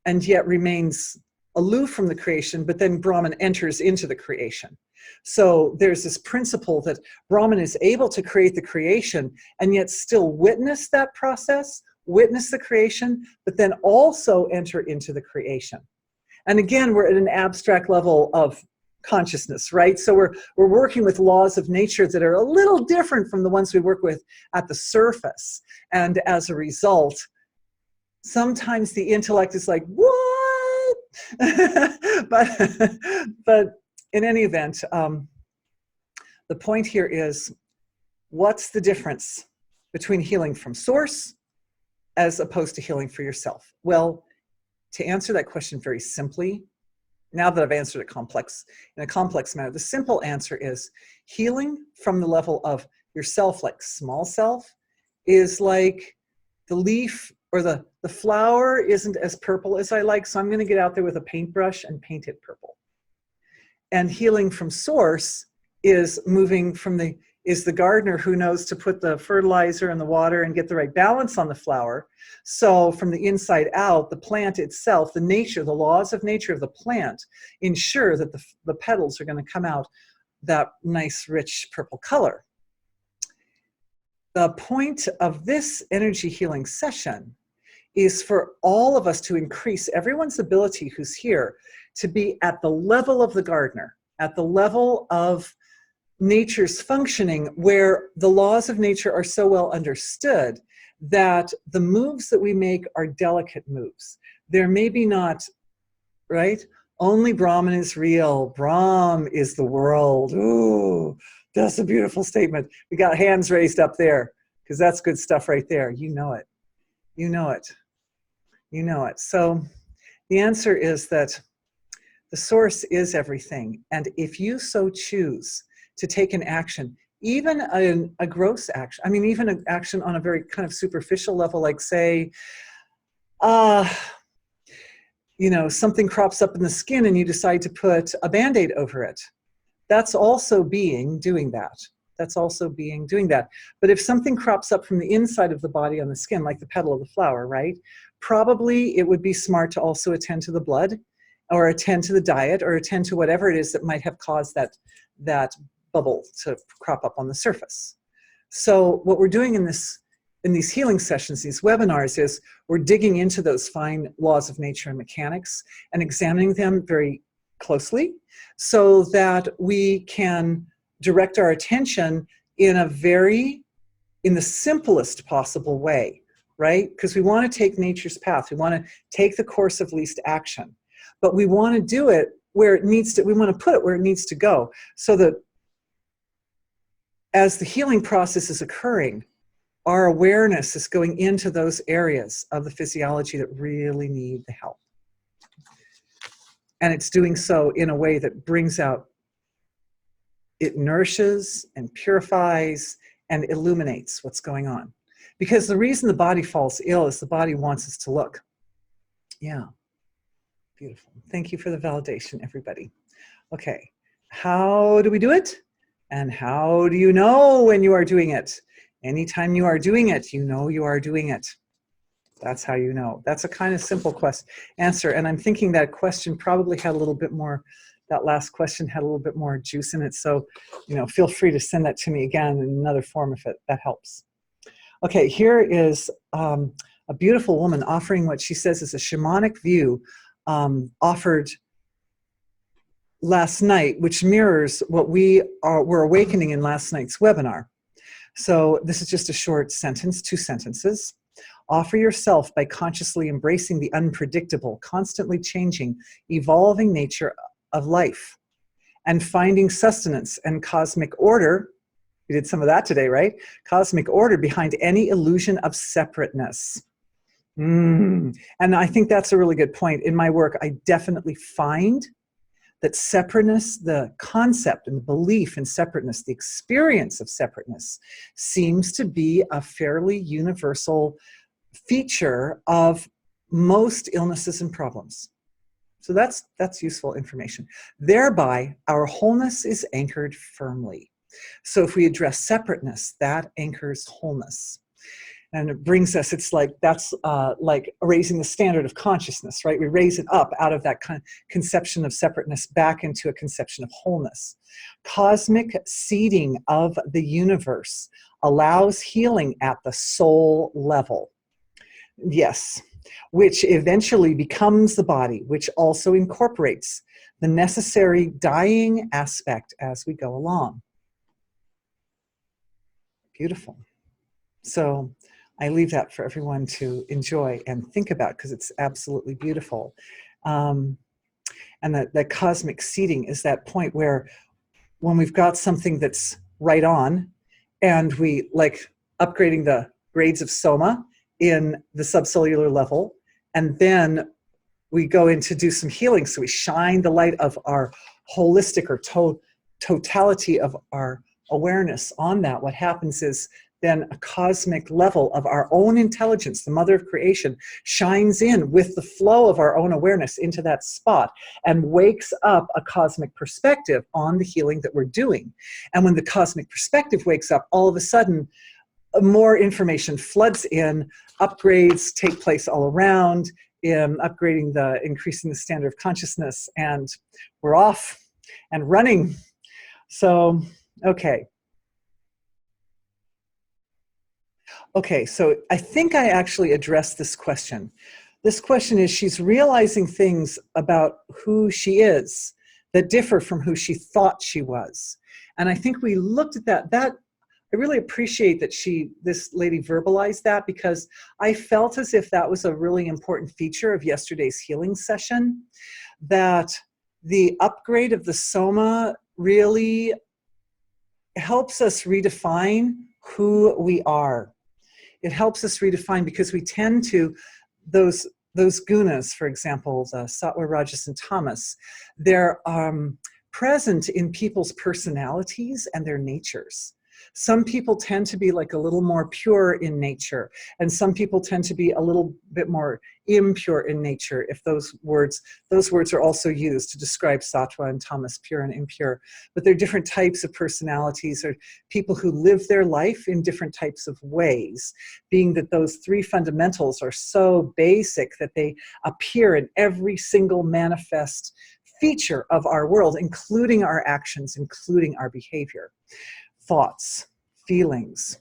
and yet remains aloof from the creation, but then Brahman enters into the creation. So there's this principle that Brahman is able to create the creation and yet still witness that process, witness the creation, but then also enter into the creation. And again, we're at an abstract level of consciousness, right? So we're working with laws of nature that are a little different from the ones we work with at the surface. And as a result, sometimes the intellect is like, what? but in any event, the point here is, what's the difference between healing from source as opposed to healing for yourself? Well, to answer that question very simply, now that I've answered it in a complex manner, the simple answer is healing from the level of yourself, like small self, is like the leaf or the flower isn't as purple as I like, so I'm going to get out there with a paintbrush and paint it purple. And healing from source is moving from the gardener who knows to put the fertilizer and the water and get the right balance on the flower. So from the inside out, the plant itself, the nature, the laws of nature of the plant ensure that the petals are going to come out that nice, rich purple color. The point of this energy healing session is for all of us to increase everyone's ability who's here to be at the level of the gardener, at the level of nature's functioning, where the laws of nature are so well understood that the moves that we make are delicate moves. They're maybe not, right? Only Brahman is real. Brahm is the world. Ooh, that's a beautiful statement. We got hands raised up there because that's good stuff right there. You know it. You know it. You know it. So the answer is that the source is everything. And if you so choose to take an action, even a gross action, I mean, even an action on a very kind of superficial level, like say, you know, something crops up in the skin and you decide to put a Band-Aid over it. That's also being doing that. That's also being doing that. But if something crops up from the inside of the body on the skin, like the petal of the flower, right? Probably it would be smart to also attend to the blood or attend to the diet or attend to whatever it is that might have caused that bubble to crop up on the surface. So what we're doing in these healing sessions, these webinars, is we're digging into those fine laws of nature and mechanics and examining them very closely so that we can direct our attention in the simplest possible way, right? Because we want to take nature's path. We want to take the course of least action, but we want to do it where it needs to, we want to put it where it needs to go so that as the healing process is occurring, our awareness is going into those areas of the physiology that really need the help. And it's doing so in a way that brings out, it nourishes and purifies and illuminates what's going on. Because the reason the body falls ill is the body wants us to look. Yeah, beautiful. Thank you for the validation, everybody. Okay, how do we do it? And how do you know when you are doing it? Anytime you are doing it, you know you are doing it. That's how you know. That's a kind of simple answer. And I'm thinking that question probably had a little bit more, that last question had a little bit more juice in it. So, you know, feel free to send that to me again in another form if that helps. Okay, here is a beautiful woman offering what she says is a shamanic view offered last night, which mirrors what we're awakening in last night's webinar. So this is just a short sentence, 2 sentences. Offer yourself by consciously embracing the unpredictable, constantly changing, evolving nature of life and finding sustenance and cosmic order. We did some of that today, right? Cosmic order behind any illusion of separateness. And I think that's a really good point. In my work, I definitely find that separateness, the concept and the belief in separateness, the experience of separateness, seems to be a fairly universal feature of most illnesses and problems. So that's useful information. Thereby, our wholeness is anchored firmly. So if we address separateness, that anchors wholeness. And it brings us, it's like, that's like raising the standard of consciousness, right? We raise it up out of that conception of separateness back into a conception of wholeness. Cosmic seeding of the universe allows healing at the soul level. Yes, which eventually becomes the body, which also incorporates the necessary dying aspect as we go along. Beautiful. So I leave that for everyone to enjoy and think about because it's absolutely beautiful. And that cosmic seeding is that point where when we've got something that's right on and we like upgrading the grades of soma in the subcellular level, and then we go in to do some healing. So we shine the light of our holistic or totality of our awareness on that. What happens is then a cosmic level of our own intelligence, the mother of creation, shines in with the flow of our own awareness into that spot and wakes up a cosmic perspective on the healing that we're doing. And when the cosmic perspective wakes up, all of a sudden, more information floods in, upgrades take place all around, increasing the standard of consciousness, and we're off and running. So, okay. Okay, so I think I actually addressed this question. This question is, she's realizing things about who she is that differ from who she thought she was. And I think we looked at that. I really appreciate that this lady verbalized that, because I felt as if that was a really important feature of yesterday's healing session, that the upgrade of the soma really helps us redefine who we are. It helps us redefine, because we tend to, those gunas, for example, the sattva, rajas, and tamas, they're present in people's personalities and their natures. Some people tend to be like a little more pure in nature, and some people tend to be a little bit more impure in nature, if those words are also used to describe sattva and tamas, pure and impure. But they're different types of personalities, or people who live their life in different types of ways, being that those three fundamentals are so basic that they appear in every single manifest feature of our world, including our actions, including our behavior. Thoughts, feelings,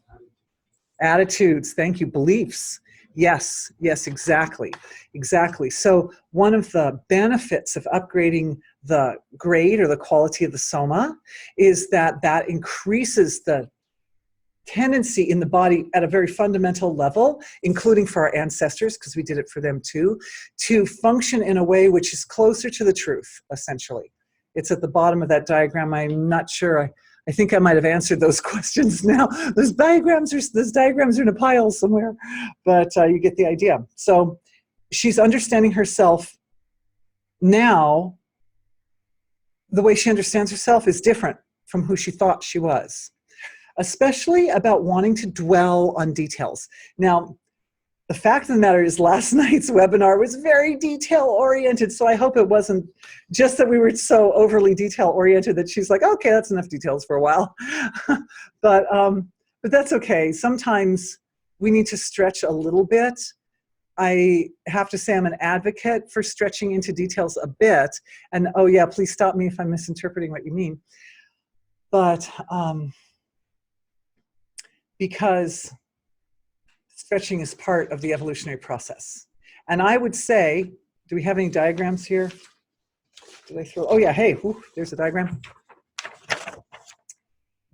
attitudes, thank you, beliefs. Yes, exactly. So one of the benefits of upgrading the grade or the quality of the soma is that increases the tendency in the body at a very fundamental level, including for our ancestors, because we did it for them too, to function in a way which is closer to the truth, essentially. It's at the bottom of that diagram. I'm not sure. I think I might have answered those questions now. Those diagrams are in a pile somewhere, but you get the idea. So she's understanding herself now. The way she understands herself is different from who she thought she was, especially about wanting to dwell on details. Now, the fact of the matter is, last night's webinar was very detail-oriented, so I hope it wasn't just that we were so overly detail-oriented that she's like, okay, that's enough details for a while. But that's okay. Sometimes we need to stretch a little bit. I have to say I'm an advocate for stretching into details a bit. And oh yeah, please stop me if I'm misinterpreting what you mean. But because stretching is part of the evolutionary process. And I would say, do we have any diagrams here? Did I throw? Oh yeah, hey, whew, there's a diagram.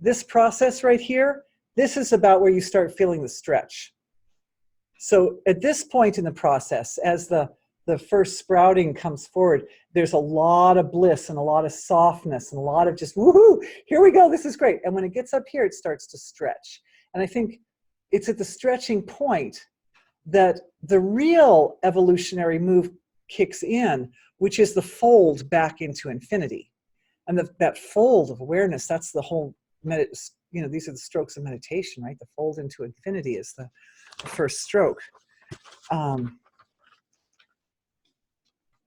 This process right here, this is about where you start feeling the stretch. So at this point in the process, as the first sprouting comes forward, there's a lot of bliss and a lot of softness and a lot of just, woohoo, here we go, this is great. And when it gets up here, it starts to stretch. And I think it's at the stretching point that the real evolutionary move kicks in, which is the fold back into infinity. And that fold of awareness, that's the whole, these are the strokes of meditation, right? The fold into infinity is the first stroke.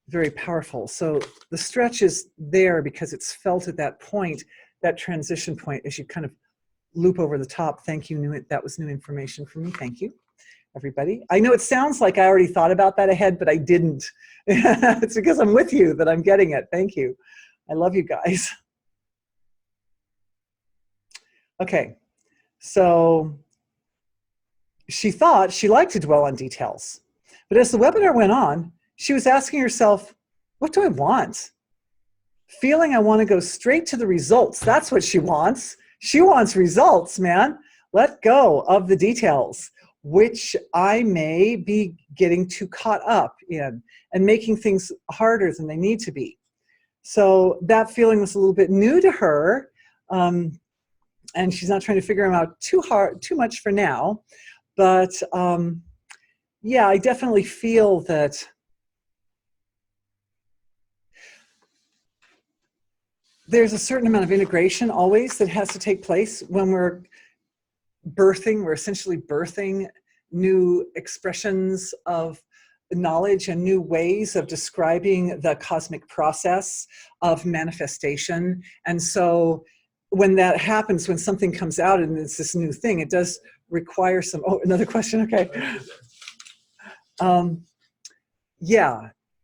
Very powerful. So the stretch is there because it's felt at that point, that transition point, as you kind of loop over the top. Thank you. That was new information for me. Thank you, everybody. I know it sounds like I already thought about that ahead, but I didn't. It's because I'm with you that I'm getting it. Thank you. I love you guys. Okay, so she thought she liked to dwell on details. But as the webinar went on, she was asking herself, what do I want? Feeling I want to go straight to the results. That's what she wants. She wants results, man. Let go of the details, which I may be getting too caught up in and making things harder than they need to be. So that feeling was a little bit new to her, and she's not trying to figure them out too much for now. But yeah, I definitely feel that there's a certain amount of integration always that has to take place when we're birthing. We're essentially birthing new expressions of knowledge and new ways of describing the cosmic process of manifestation. And so when that happens, when something comes out and it's this new thing, it does require some, oh, another question, okay.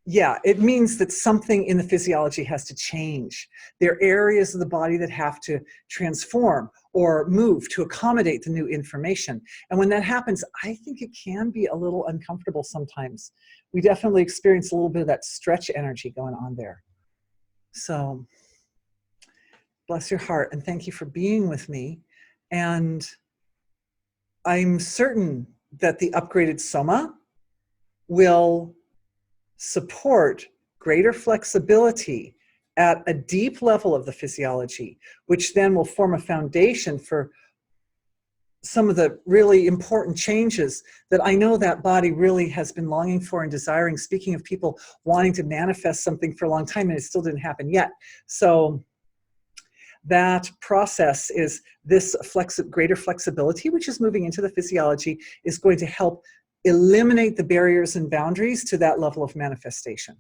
Yeah, it means that something in the physiology has to change. There are areas of the body that have to transform, or move to accommodate the new information. And when that happens, I think it can be a little uncomfortable sometimes. We definitely experience a little bit of that stretch energy going on there. So bless your heart, and thank you for being with me. And I'm certain that the upgraded soma will support greater flexibility at a deep level of the physiology, which then will form a foundation for some of the really important changes that I know that body really has been longing for and desiring. Speaking of people wanting to manifest something for a long time and it still didn't happen yet. So that process is this greater flexibility, which is moving into the physiology, is going to help eliminate the barriers and boundaries to that level of manifestation.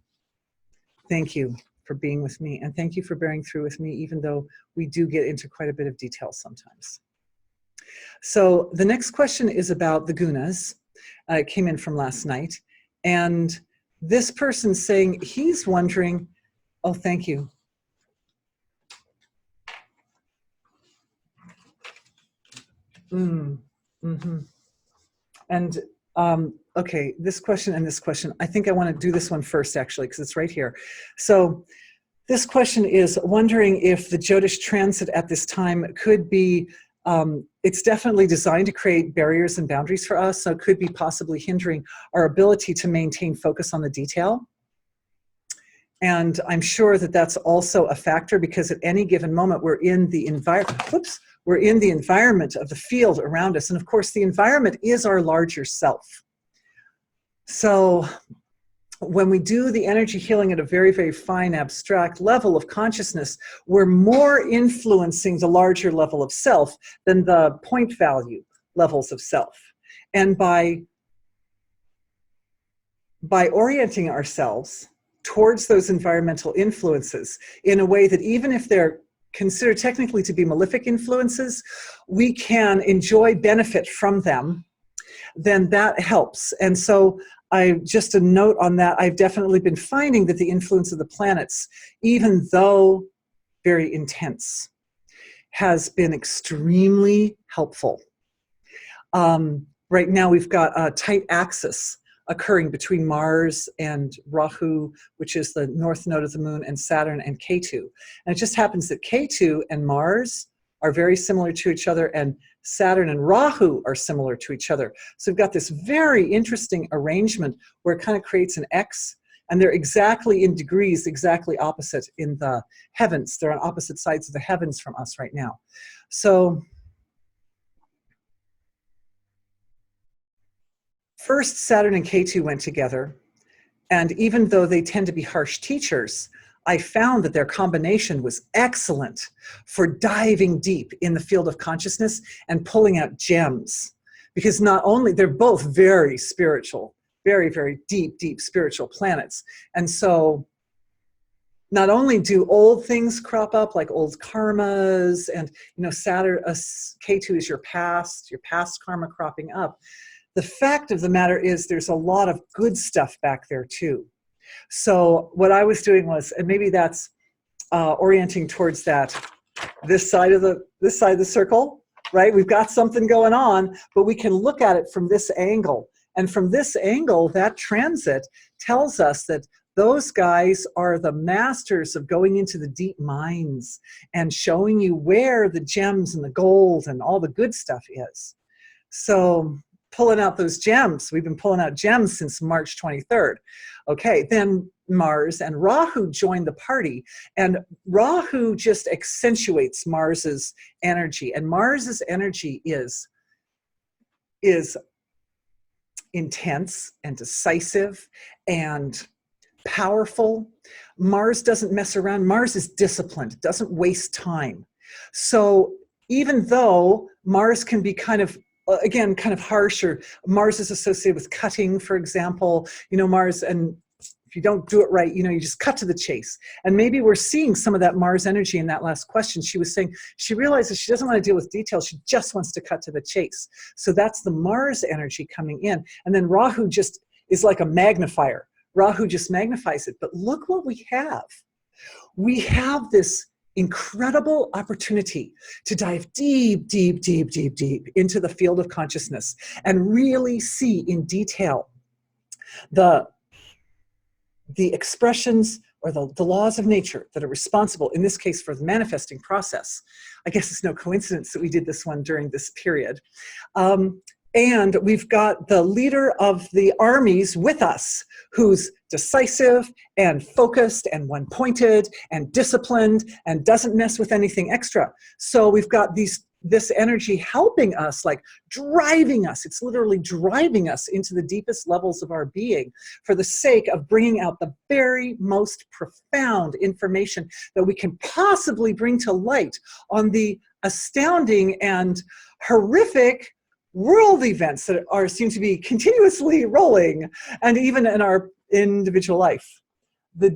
Thank you for being with me, and thank you for bearing through with me, even though we do get into quite a bit of detail sometimes. So the next question is about the gunas. It came in from last night, and this person's saying he's wondering, oh, thank you. And okay, this question and this question. I think I want to do this one first, actually, because it's right here. So this question is wondering if the Jyotish transit at this time could be, it's definitely designed to create barriers and boundaries for us, so it could be possibly hindering our ability to maintain focus on the detail. And I'm sure that that's also a factor, because at any given moment we're in the environment, we're in the environment of the field around us. And of course, the environment is our larger self. So when we do the energy healing at a very, very fine, abstract level of consciousness, we're more influencing the larger level of self than the point value levels of self. And by orienting ourselves towards those environmental influences in a way that, even if they're considered technically to be malefic influences, we can enjoy benefit from them, then that helps. And so just a note on that, I've definitely been finding that the influence of the planets, even though very intense, has been extremely helpful. Right now we've got a tight axis occurring between Mars and Rahu, which is the north node of the moon, and Saturn and Ketu. And it just happens that Ketu and Mars are very similar to each other, and Saturn and Rahu are similar to each other. So we've got this very interesting arrangement where it kind of creates an X, and they're exactly in degrees, exactly opposite in the heavens. They're on opposite sides of the heavens from us right now. So first, Saturn and Ketu went together, and even though they tend to be harsh teachers, I found that their combination was excellent for diving deep in the field of consciousness and pulling out gems. Because not only, they're both very spiritual, very, very deep, deep spiritual planets. And so not only do old things crop up, like old karmas, and Saturn, Ketu is your past karma cropping up. The fact of the matter is there's a lot of good stuff back there too. So what I was doing was, and maybe that's orienting towards this side of the circle, right? We've got something going on, but we can look at it from this angle. And from this angle, that transit tells us that those guys are the masters of going into the deep mines and showing you where the gems and the gold and all the good stuff is. So pulling out those gems. We've been pulling out gems since March 23rd. Okay, then Mars and Rahu joined the party, and Rahu just accentuates Mars's energy, and Mars's energy is intense and decisive and powerful. Mars doesn't mess around. Mars is disciplined, doesn't waste time. So even though Mars can be kind of harsh, or Mars is associated with cutting, for example, Mars, and if you don't do it right, you just cut to the chase. And maybe we're seeing some of that Mars energy in that last question. She was saying she realizes she doesn't want to deal with details. She just wants to cut to the chase. So that's the Mars energy coming in. And then Rahu just is like a magnifier. Rahu just magnifies it. But look what we have. We have this incredible opportunity to dive deep, deep, deep, deep, deep into the field of consciousness and really see in detail the expressions or the laws of nature that are responsible, in this case, for the manifesting process. I guess it's no coincidence that we did this one during this period. And we've got the leader of the armies with us, who's decisive and focused and one-pointed and disciplined and doesn't mess with anything extra. So we've got this energy helping us, like driving us. It's literally driving us into the deepest levels of our being for the sake of bringing out the very most profound information that we can possibly bring to light on the astounding and horrific world events that seem to be continuously rolling, and even in our individual life. And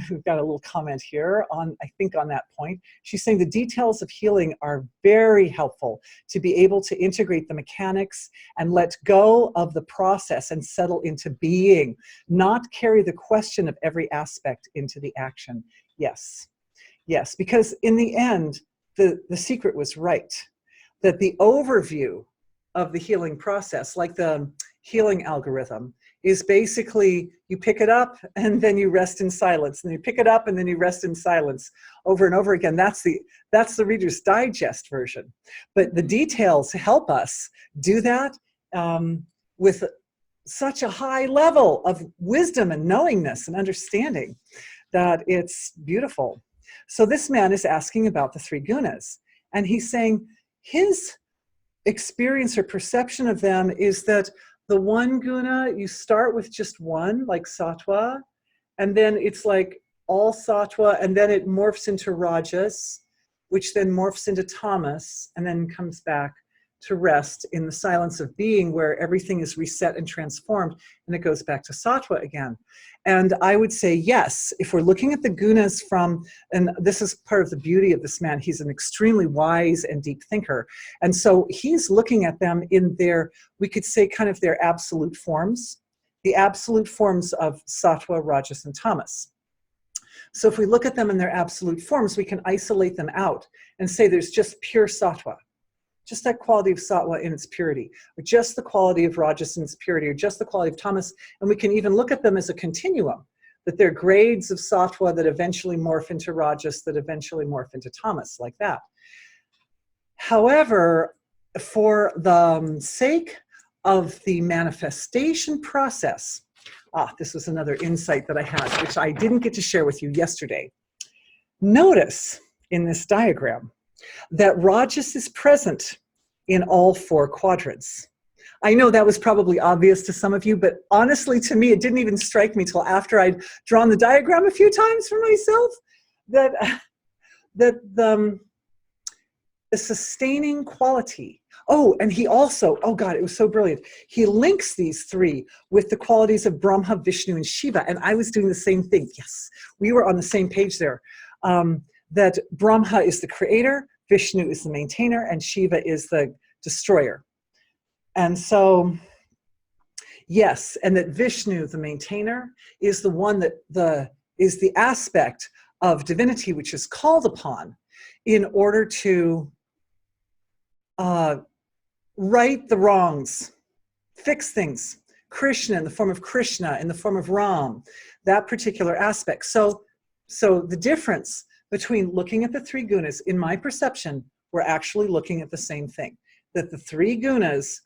we've got a little comment here on, I think, on that point. She's saying the details of healing are very helpful to be able to integrate the mechanics and let go of the process and settle into being, not carry the question of every aspect into the action. Yes, yes, because in the end, the secret was right, that the overview of the healing process, like the healing algorithm, is basically you pick it up and then you rest in silence, and you pick it up and then you rest in silence over and over again. That's the Reader's Digest version. But the details help us do that with such a high level of wisdom and knowingness and understanding that it's beautiful. So this man is asking about the three gunas, and he's saying his experience or perception of them is that the one guna, you start with just one, like sattva, and then it's like all sattva, and then it morphs into rajas, which then morphs into tamas, and then comes back to rest in the silence of being, where everything is reset and transformed, and it goes back to sattva again. And I would say, yes, if we're looking at the gunas from, and this is part of the beauty of this man, he's an extremely wise and deep thinker. And so he's looking at them in their, we could say, kind of their absolute forms, the absolute forms of sattva, rajas, and tamas. So if we look at them in their absolute forms, we can isolate them out and say there's just pure sattva, just that quality of sattva in its purity, or just the quality of rajas in its purity, or just the quality of tamas. And we can even look at them as a continuum, that they're grades of sattva that eventually morph into rajas, that eventually morph into tamas, like that. However, for the sake of the manifestation process, this was another insight that I had, which I didn't get to share with you yesterday. Notice in this diagram that rajas is present in all four quadrants. I know that was probably obvious to some of you, but honestly, to me, it didn't even strike me till after I'd drawn the diagram a few times for myself, that the sustaining quality. Oh, and he also, oh God, it was so brilliant. He links these three with the qualities of Brahma, Vishnu, and Shiva. And I was doing the same thing. Yes, we were on the same page there. That Brahma is the creator, Vishnu is the maintainer, and Shiva is the destroyer. And so, yes, and that Vishnu, the maintainer, is the one that is the aspect of divinity which is called upon in order to right the wrongs, fix things. Krishna in the form of Krishna, in the form of Ram, that particular aspect. So the difference between looking at the three gunas, in my perception, we're actually looking at the same thing. That the three gunas,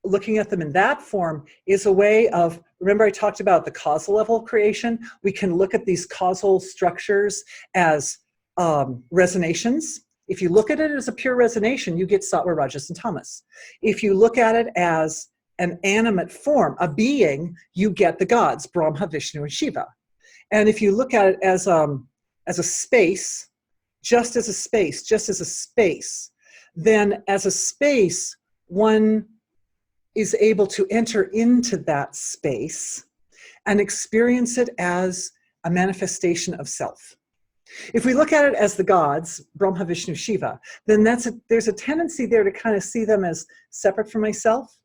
looking at them in that form, is a way of, remember I talked about the causal level creation? We can look at these causal structures as resonations. If you look at it as a pure resonation, you get sattva, rajas, and tamas. If you look at it as an animate form, a being, you get the gods, Brahma, Vishnu, and Shiva. And if you look at it as a space, just as a space, then as a space, one is able to enter into that space and experience it as a manifestation of self. If we look at it as the gods, Brahma, Vishnu, Shiva, then there's a tendency there to kind of see them as separate from myself.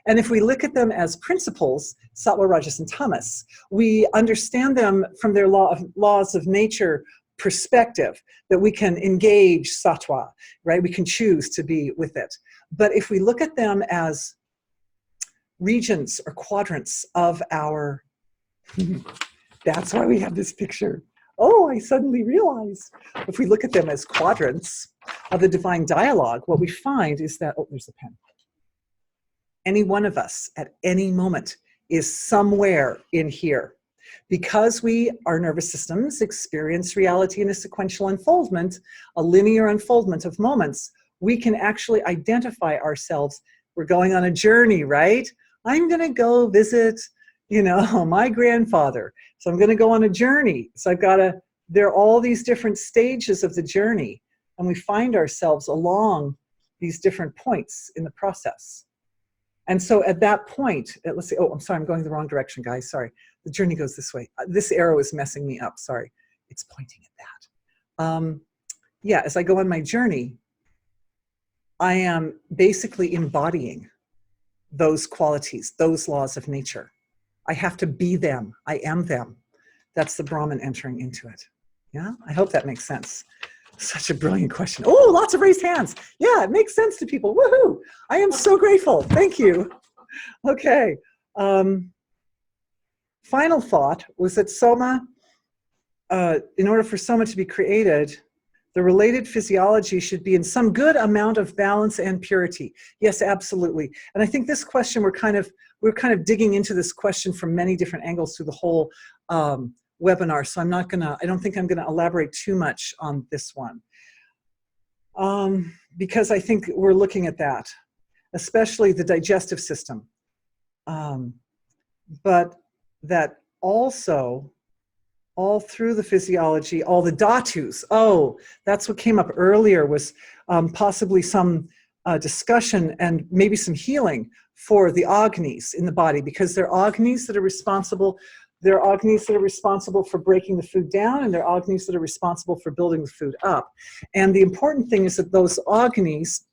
And if we look at them as principles, sattva, rajas, and tamas, we understand them from their laws of nature perspective, that we can engage sattva, right? We can choose to be with it. But if we look at them as regions or quadrants of our, that's why we have this picture. Oh, I suddenly realized, if we look at them as quadrants of the divine dialogue, what we find is that, oh, there's a pen. Any one of us at any moment is somewhere in here. Because our nervous systems experience reality in a sequential unfoldment, a linear unfoldment of moments, we can actually identify ourselves. We're going on a journey, right? I'm going to go visit, my grandfather. So I'm going to go on a journey. So there are all these different stages of the journey, and we find ourselves along these different points in the process. And so at that point, let's see, oh, I'm sorry, I'm going the wrong direction, guys. Sorry. The journey goes this way. This arrow is messing me up. Sorry. It's pointing at that. Yeah, as I go on my journey, I am basically embodying those qualities, those laws of nature. I have to be them. I am them. That's the Brahman entering into it. Yeah, I hope that makes sense. Such a brilliant question. Oh, lots of raised hands. Yeah, it makes sense to people. Woohoo! I am so grateful. Thank you. Okay. Final thought was that soma, in order for soma to be created, the related physiology should be in some good amount of balance and purity. Yes, absolutely. And I think this question, we're kind of digging into this question from many different angles through the whole webinar. So I don't think I'm gonna elaborate too much on this one. Because I think we're looking at that, especially the digestive system. But that also, all through the physiology, all the dhatus, oh, that's what came up earlier, was possibly some discussion and maybe some healing for the agnis in the body, because they're agnis that are responsible. There are agnis that are responsible for breaking the food down, and there are agnis that are responsible for building the food up. And the important thing is that those agnis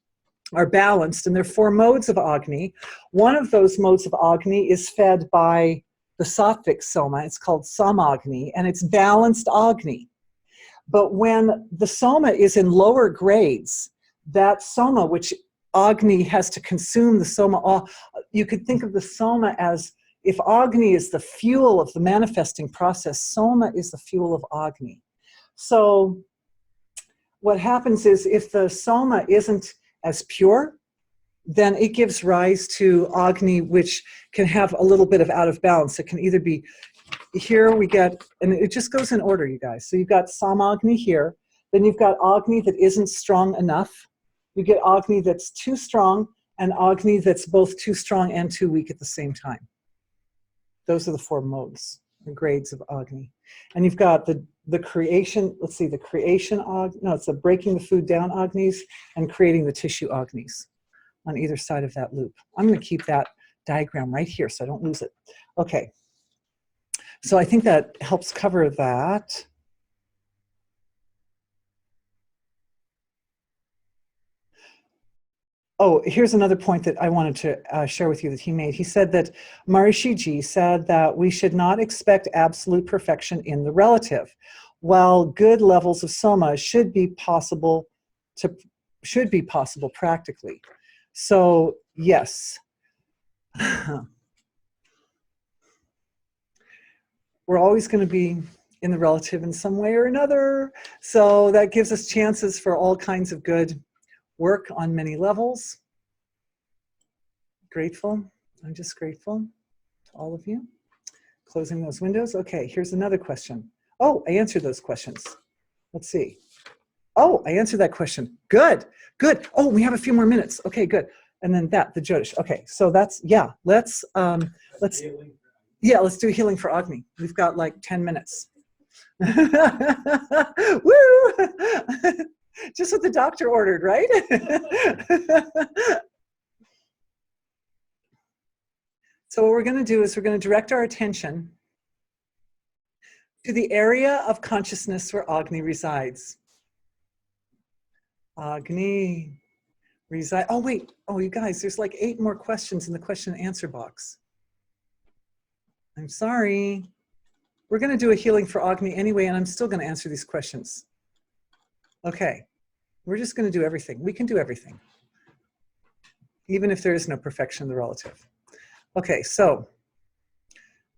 are balanced, and there are 4 modes of agni. One of those modes of agni is fed by the sattvic soma. It's called samagni, and it's balanced agni. But when the soma is in lower grades, that soma, which agni has to consume the soma, you could think of the soma as, if agni is the fuel of the manifesting process, soma is the fuel of agni. So what happens is, if the soma isn't as pure, then it gives rise to agni, which can have a little bit of out of balance. It can either be, here we get, and it just goes in order, you guys. So you've got samagni here, then you've got agni that isn't strong enough. You get agni that's too strong, and agni that's both too strong and too weak at the same time. Those are the 4 modes, the grades of agni. And you've got the creation, let's see, the creation it's the breaking the food down agnis and creating the tissue agnis on either side of that loop. I'm going to keep that diagram right here so I don't lose it. Okay. So I think that helps cover that. Oh, here's another point that I wanted to share with you that he made. He said that Maharishi Ji said that we should not expect absolute perfection in the relative, while good levels of soma should be possible practically. So yes, we're always going to be in the relative in some way or another. So that gives us chances for all kinds of good work on many levels. Grateful. I'm just grateful to all of you. Closing those windows. Okay, here's another question. Oh, I answered those questions. Let's see. Oh, I answered that question. Good, good. Oh, we have a few more minutes. Okay, good. And then the Jyotish. Okay, so that's, yeah, let's do healing for Agni. We've got like 10 minutes. Woo! Just what the doctor ordered, right? So what we're going to do is we're going to direct our attention to the area of consciousness where Agni resides. Agni reside. Oh, wait. Oh, you guys, there's like 8 more questions in the question and answer box. I'm sorry. We're going to do a healing for Agni anyway, and I'm still going to answer these questions. Okay, we're just going to do everything. We can do everything, even if there is no perfection in the relative. Okay, so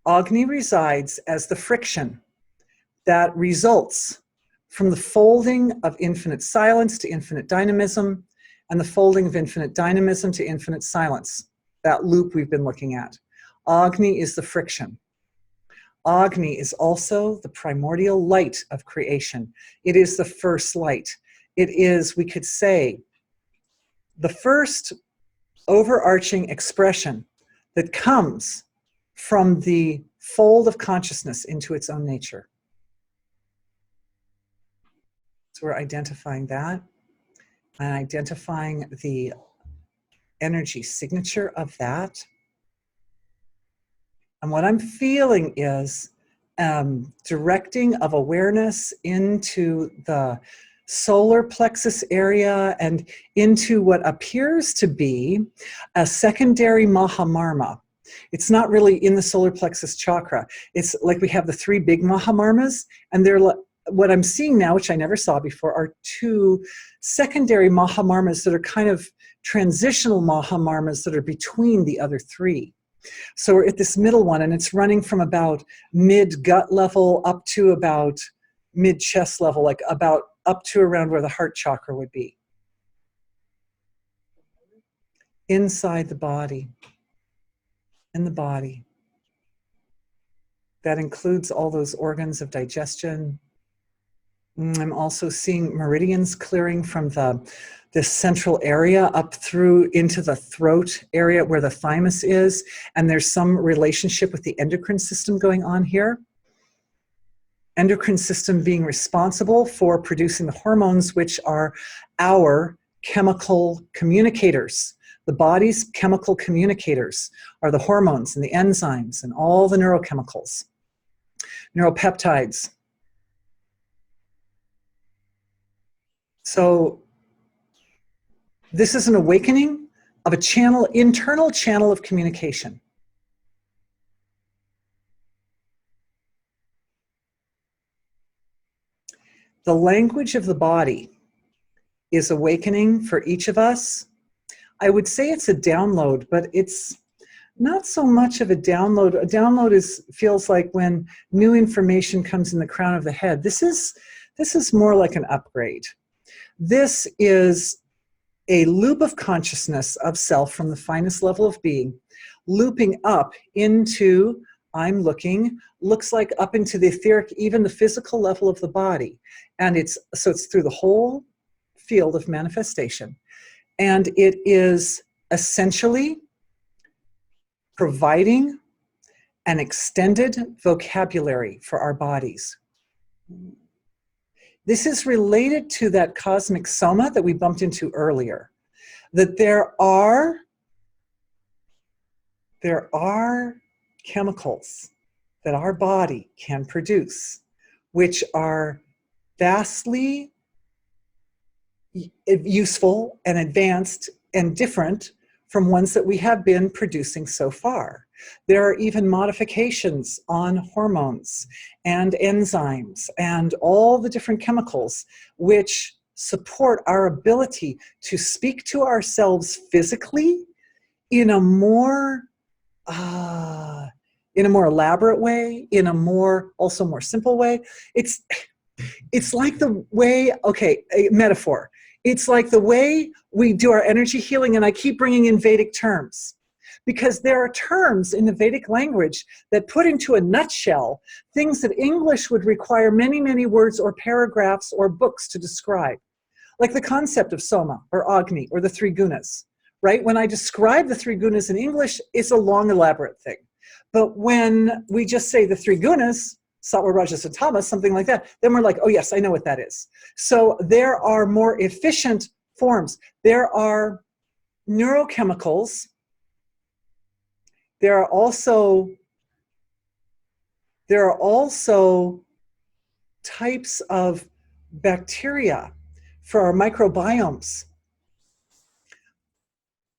Agni resides as the friction that results from the folding of infinite silence to infinite dynamism, and the folding of infinite dynamism to infinite silence, that loop we've been looking at. Agni is the friction. Agni is also the primordial light of creation. It is the first light. It is, we could say, the first overarching expression that comes from the fold of consciousness into its own nature. So we're identifying that and identifying the energy signature of that. And what I'm feeling is directing of awareness into the solar plexus area and into what appears to be a secondary Mahamarma. It's not really in the solar plexus chakra. It's like we have the three big Mahamarmas, and they're what I'm seeing now, which I never saw before, are two secondary Mahamarmas that are kind of transitional Mahamarmas that are between the other three. So we're at this middle one, and it's running from about mid-gut level up to about mid-chest level, like about up to around where the heart chakra would be. Inside the body, in the body. That includes all those organs of digestion. I'm also seeing meridians clearing from this central area up through into the throat area where the thymus is, and there's some relationship with the endocrine system going on here. Endocrine system being responsible for producing the hormones, which are our chemical communicators. The body's chemical communicators are the hormones and the enzymes and all the neurochemicals, neuropeptides. So this is an awakening of a channel, internal channel of communication. The language of the body is awakening for each of us. I would say it's a download, but it's not so much of a download. A download feels like when new information comes in the crown of the head. This is more like an upgrade. This is a loop of consciousness of self from the finest level of being, looping up into, I'm looking, looks like up into the etheric, even the physical level of the body. And it's through the whole field of manifestation. And it is essentially providing an extended vocabulary for our bodies. This is related to that cosmic soma that we bumped into earlier, that there are chemicals that our body can produce, which are vastly useful and advanced and different from ones that we have been producing so far. There are even modifications on hormones and enzymes and all the different chemicals which support our ability to speak to ourselves physically in a more elaborate way, in a also more simple way. It's like the way, okay, a metaphor. It's like the way we do our energy healing, and I keep bringing in Vedic terms, because there are terms in the Vedic language that put into a nutshell things that English would require many, many words or paragraphs or books to describe. Like the concept of Soma or Agni or the three gunas, right? When I describe the three gunas in English, it's a long, elaborate thing. But when we just say the three gunas, Sattva, Rajas, and Tamas, something like that, then we're like, oh yes, I know what that is. So there are more efficient forms. There are neurochemicals. There are also types of bacteria for our microbiomes.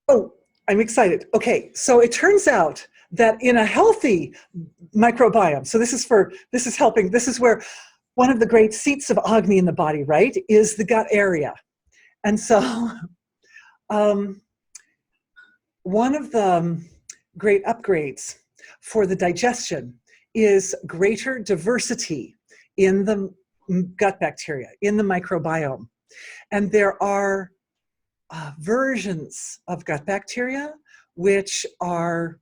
Oh, I'm excited. Okay, so it turns out that in a healthy microbiome, so this is helping, this is where one of the great seats of Agni in the body, right, is the gut area. And so one of the great upgrades for the digestion is greater diversity in the gut bacteria, in the microbiome. And there are versions of gut bacteria which are,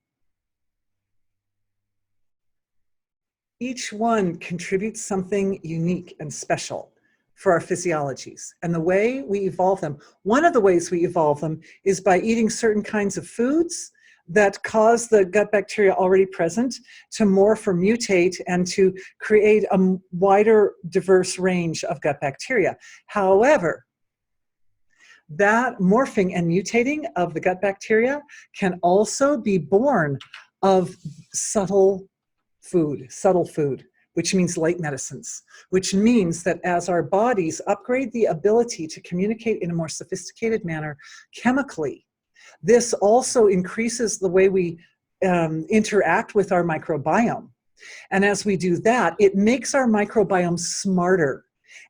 each one contributes something unique and special for our physiologies. And the way we evolve them, one of the ways we evolve them is by eating certain kinds of foods that cause the gut bacteria already present to morph or mutate and to create a wider, diverse range of gut bacteria. However, that morphing and mutating of the gut bacteria can also be born of subtle food, which means light medicines, which means that as our bodies upgrade the ability to communicate in a more sophisticated manner chemically, this also increases the way we interact with our microbiome. And as we do that, it makes our microbiome smarter.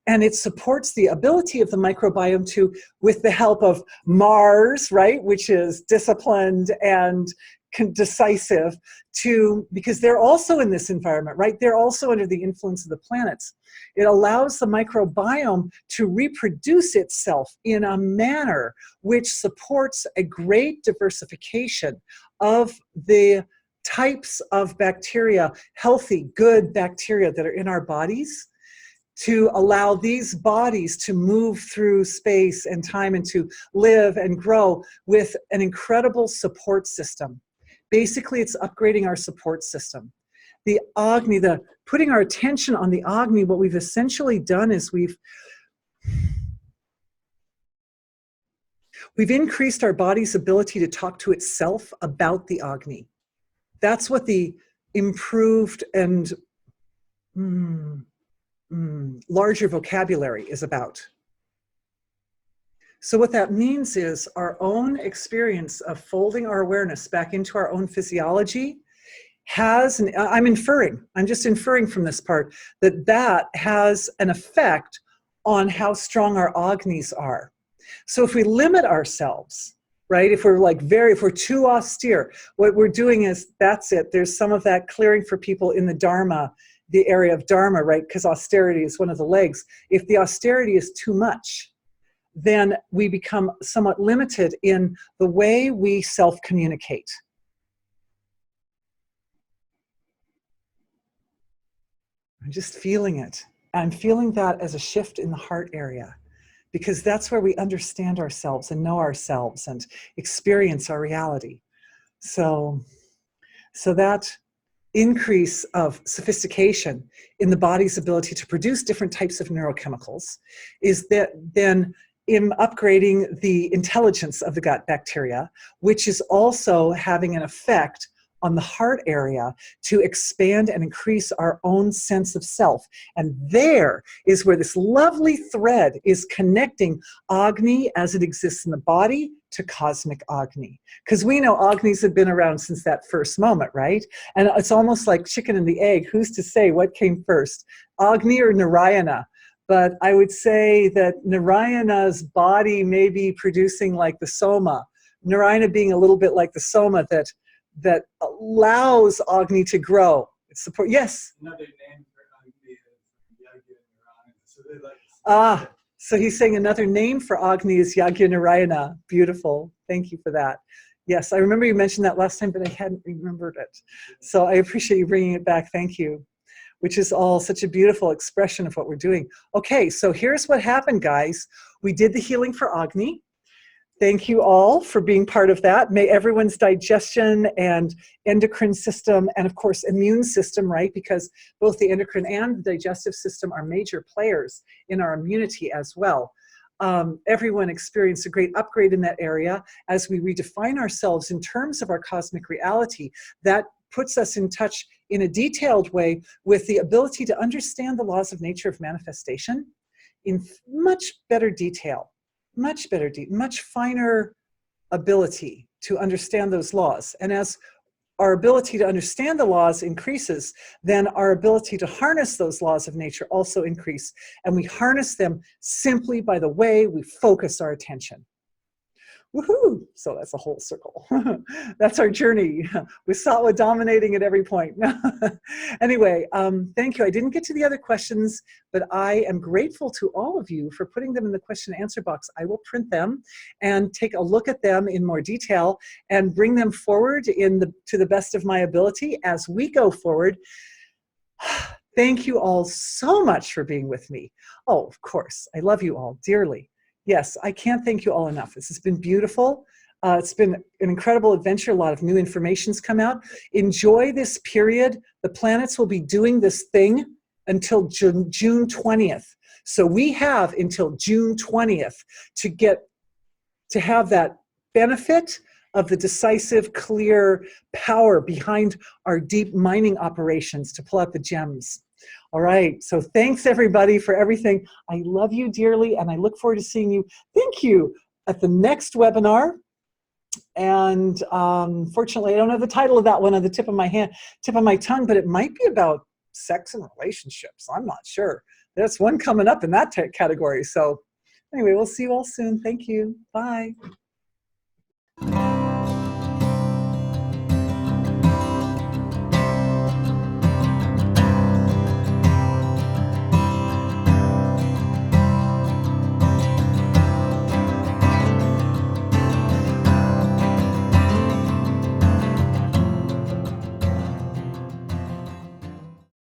And it supports the ability of the microbiome to, with the help of Mars, right, which is disciplined and decisive, to, because they're also in this environment, right? They're also under the influence of the planets. It allows the microbiome to reproduce itself in a manner which supports a great diversification of the types of bacteria, healthy, good bacteria that are in our bodies, to allow these bodies to move through space and time and to live and grow with an incredible support system. Basically, it's upgrading our support system. The Agni, putting our attention on the Agni, what we've essentially done is we've increased our body's ability to talk to itself about the Agni. That's what the improved and larger vocabulary is about. So what that means is our own experience of folding our awareness back into our own physiology has, I'm just inferring from this part, that has an effect on how strong our Agnis are. So if we limit ourselves, right, if we're too austere, what we're doing is, that's it, there's some of that clearing for people in the Dharma, the area of Dharma, right, because austerity is one of the legs. If the austerity is too much, then we become somewhat limited in the way we self-communicate. I'm just feeling it. I'm feeling that as a shift in the heart area, because that's where we understand ourselves and know ourselves and experience our reality. So that increase of sophistication in the body's ability to produce different types of neurochemicals is that then in upgrading the intelligence of the gut bacteria, which is also having an effect on the heart area to expand and increase our own sense of self. And there is where this lovely thread is connecting Agni as it exists in the body to cosmic Agni. Because we know Agnis have been around since that first moment, right? And it's almost like chicken and the egg. Who's to say what came first, Agni or Narayana? But I would say that Narayana's body may be producing like the soma, Narayana being a little bit like the soma that allows Agni to grow. It's support. Yes. Another name for Agni is Yagya Narayana. So they're like, so he's saying another name for Agni is Yagya Narayana. Beautiful. Thank you for that. Yes, I remember you mentioned that last time, but I hadn't remembered it. So I appreciate you bringing it back. Thank you. Which is all such a beautiful expression of what we're doing. Okay, so here's what happened, guys. We did the healing for Agni. Thank you all for being part of that. May everyone's digestion and endocrine system, and of course immune system, right? Because both the endocrine and the digestive system are major players in our immunity as well. Everyone experienced a great upgrade in that area as we redefine ourselves in terms of our cosmic reality. That puts us in touch in a detailed way with the ability to understand the laws of nature of manifestation in much better detail. Much finer ability to understand those laws. And as our ability to understand the laws increases, then our ability to harness those laws of nature also increase. And we harness them simply by the way we focus our attention. Woohoo! So that's a whole circle. That's our journey. We saw it dominating at every point. Anyway, thank you. I didn't get to the other questions, but I am grateful to all of you for putting them in the question and answer box. I will print them and take a look at them in more detail and bring them forward to the best of my ability as we go forward. Thank you all so much for being with me. Oh, of course, I love you all dearly. Yes, I can't thank you all enough. This has been beautiful. It's been an incredible adventure. A lot of new information's come out. Enjoy this period. The planets will be doing this thing until June 20th. So we have until June 20th to have that benefit of the decisive, clear power behind our deep mining operations to pull out the gems. All right, so thanks everybody for everything. I love you dearly, and I look forward to seeing you. Thank you at the next webinar. And fortunately, I don't have the title of that one on the tip of my tongue, but it might be about sex and relationships. I'm not sure. There's one coming up in that category. So anyway, we'll see you all soon. Thank you. Bye.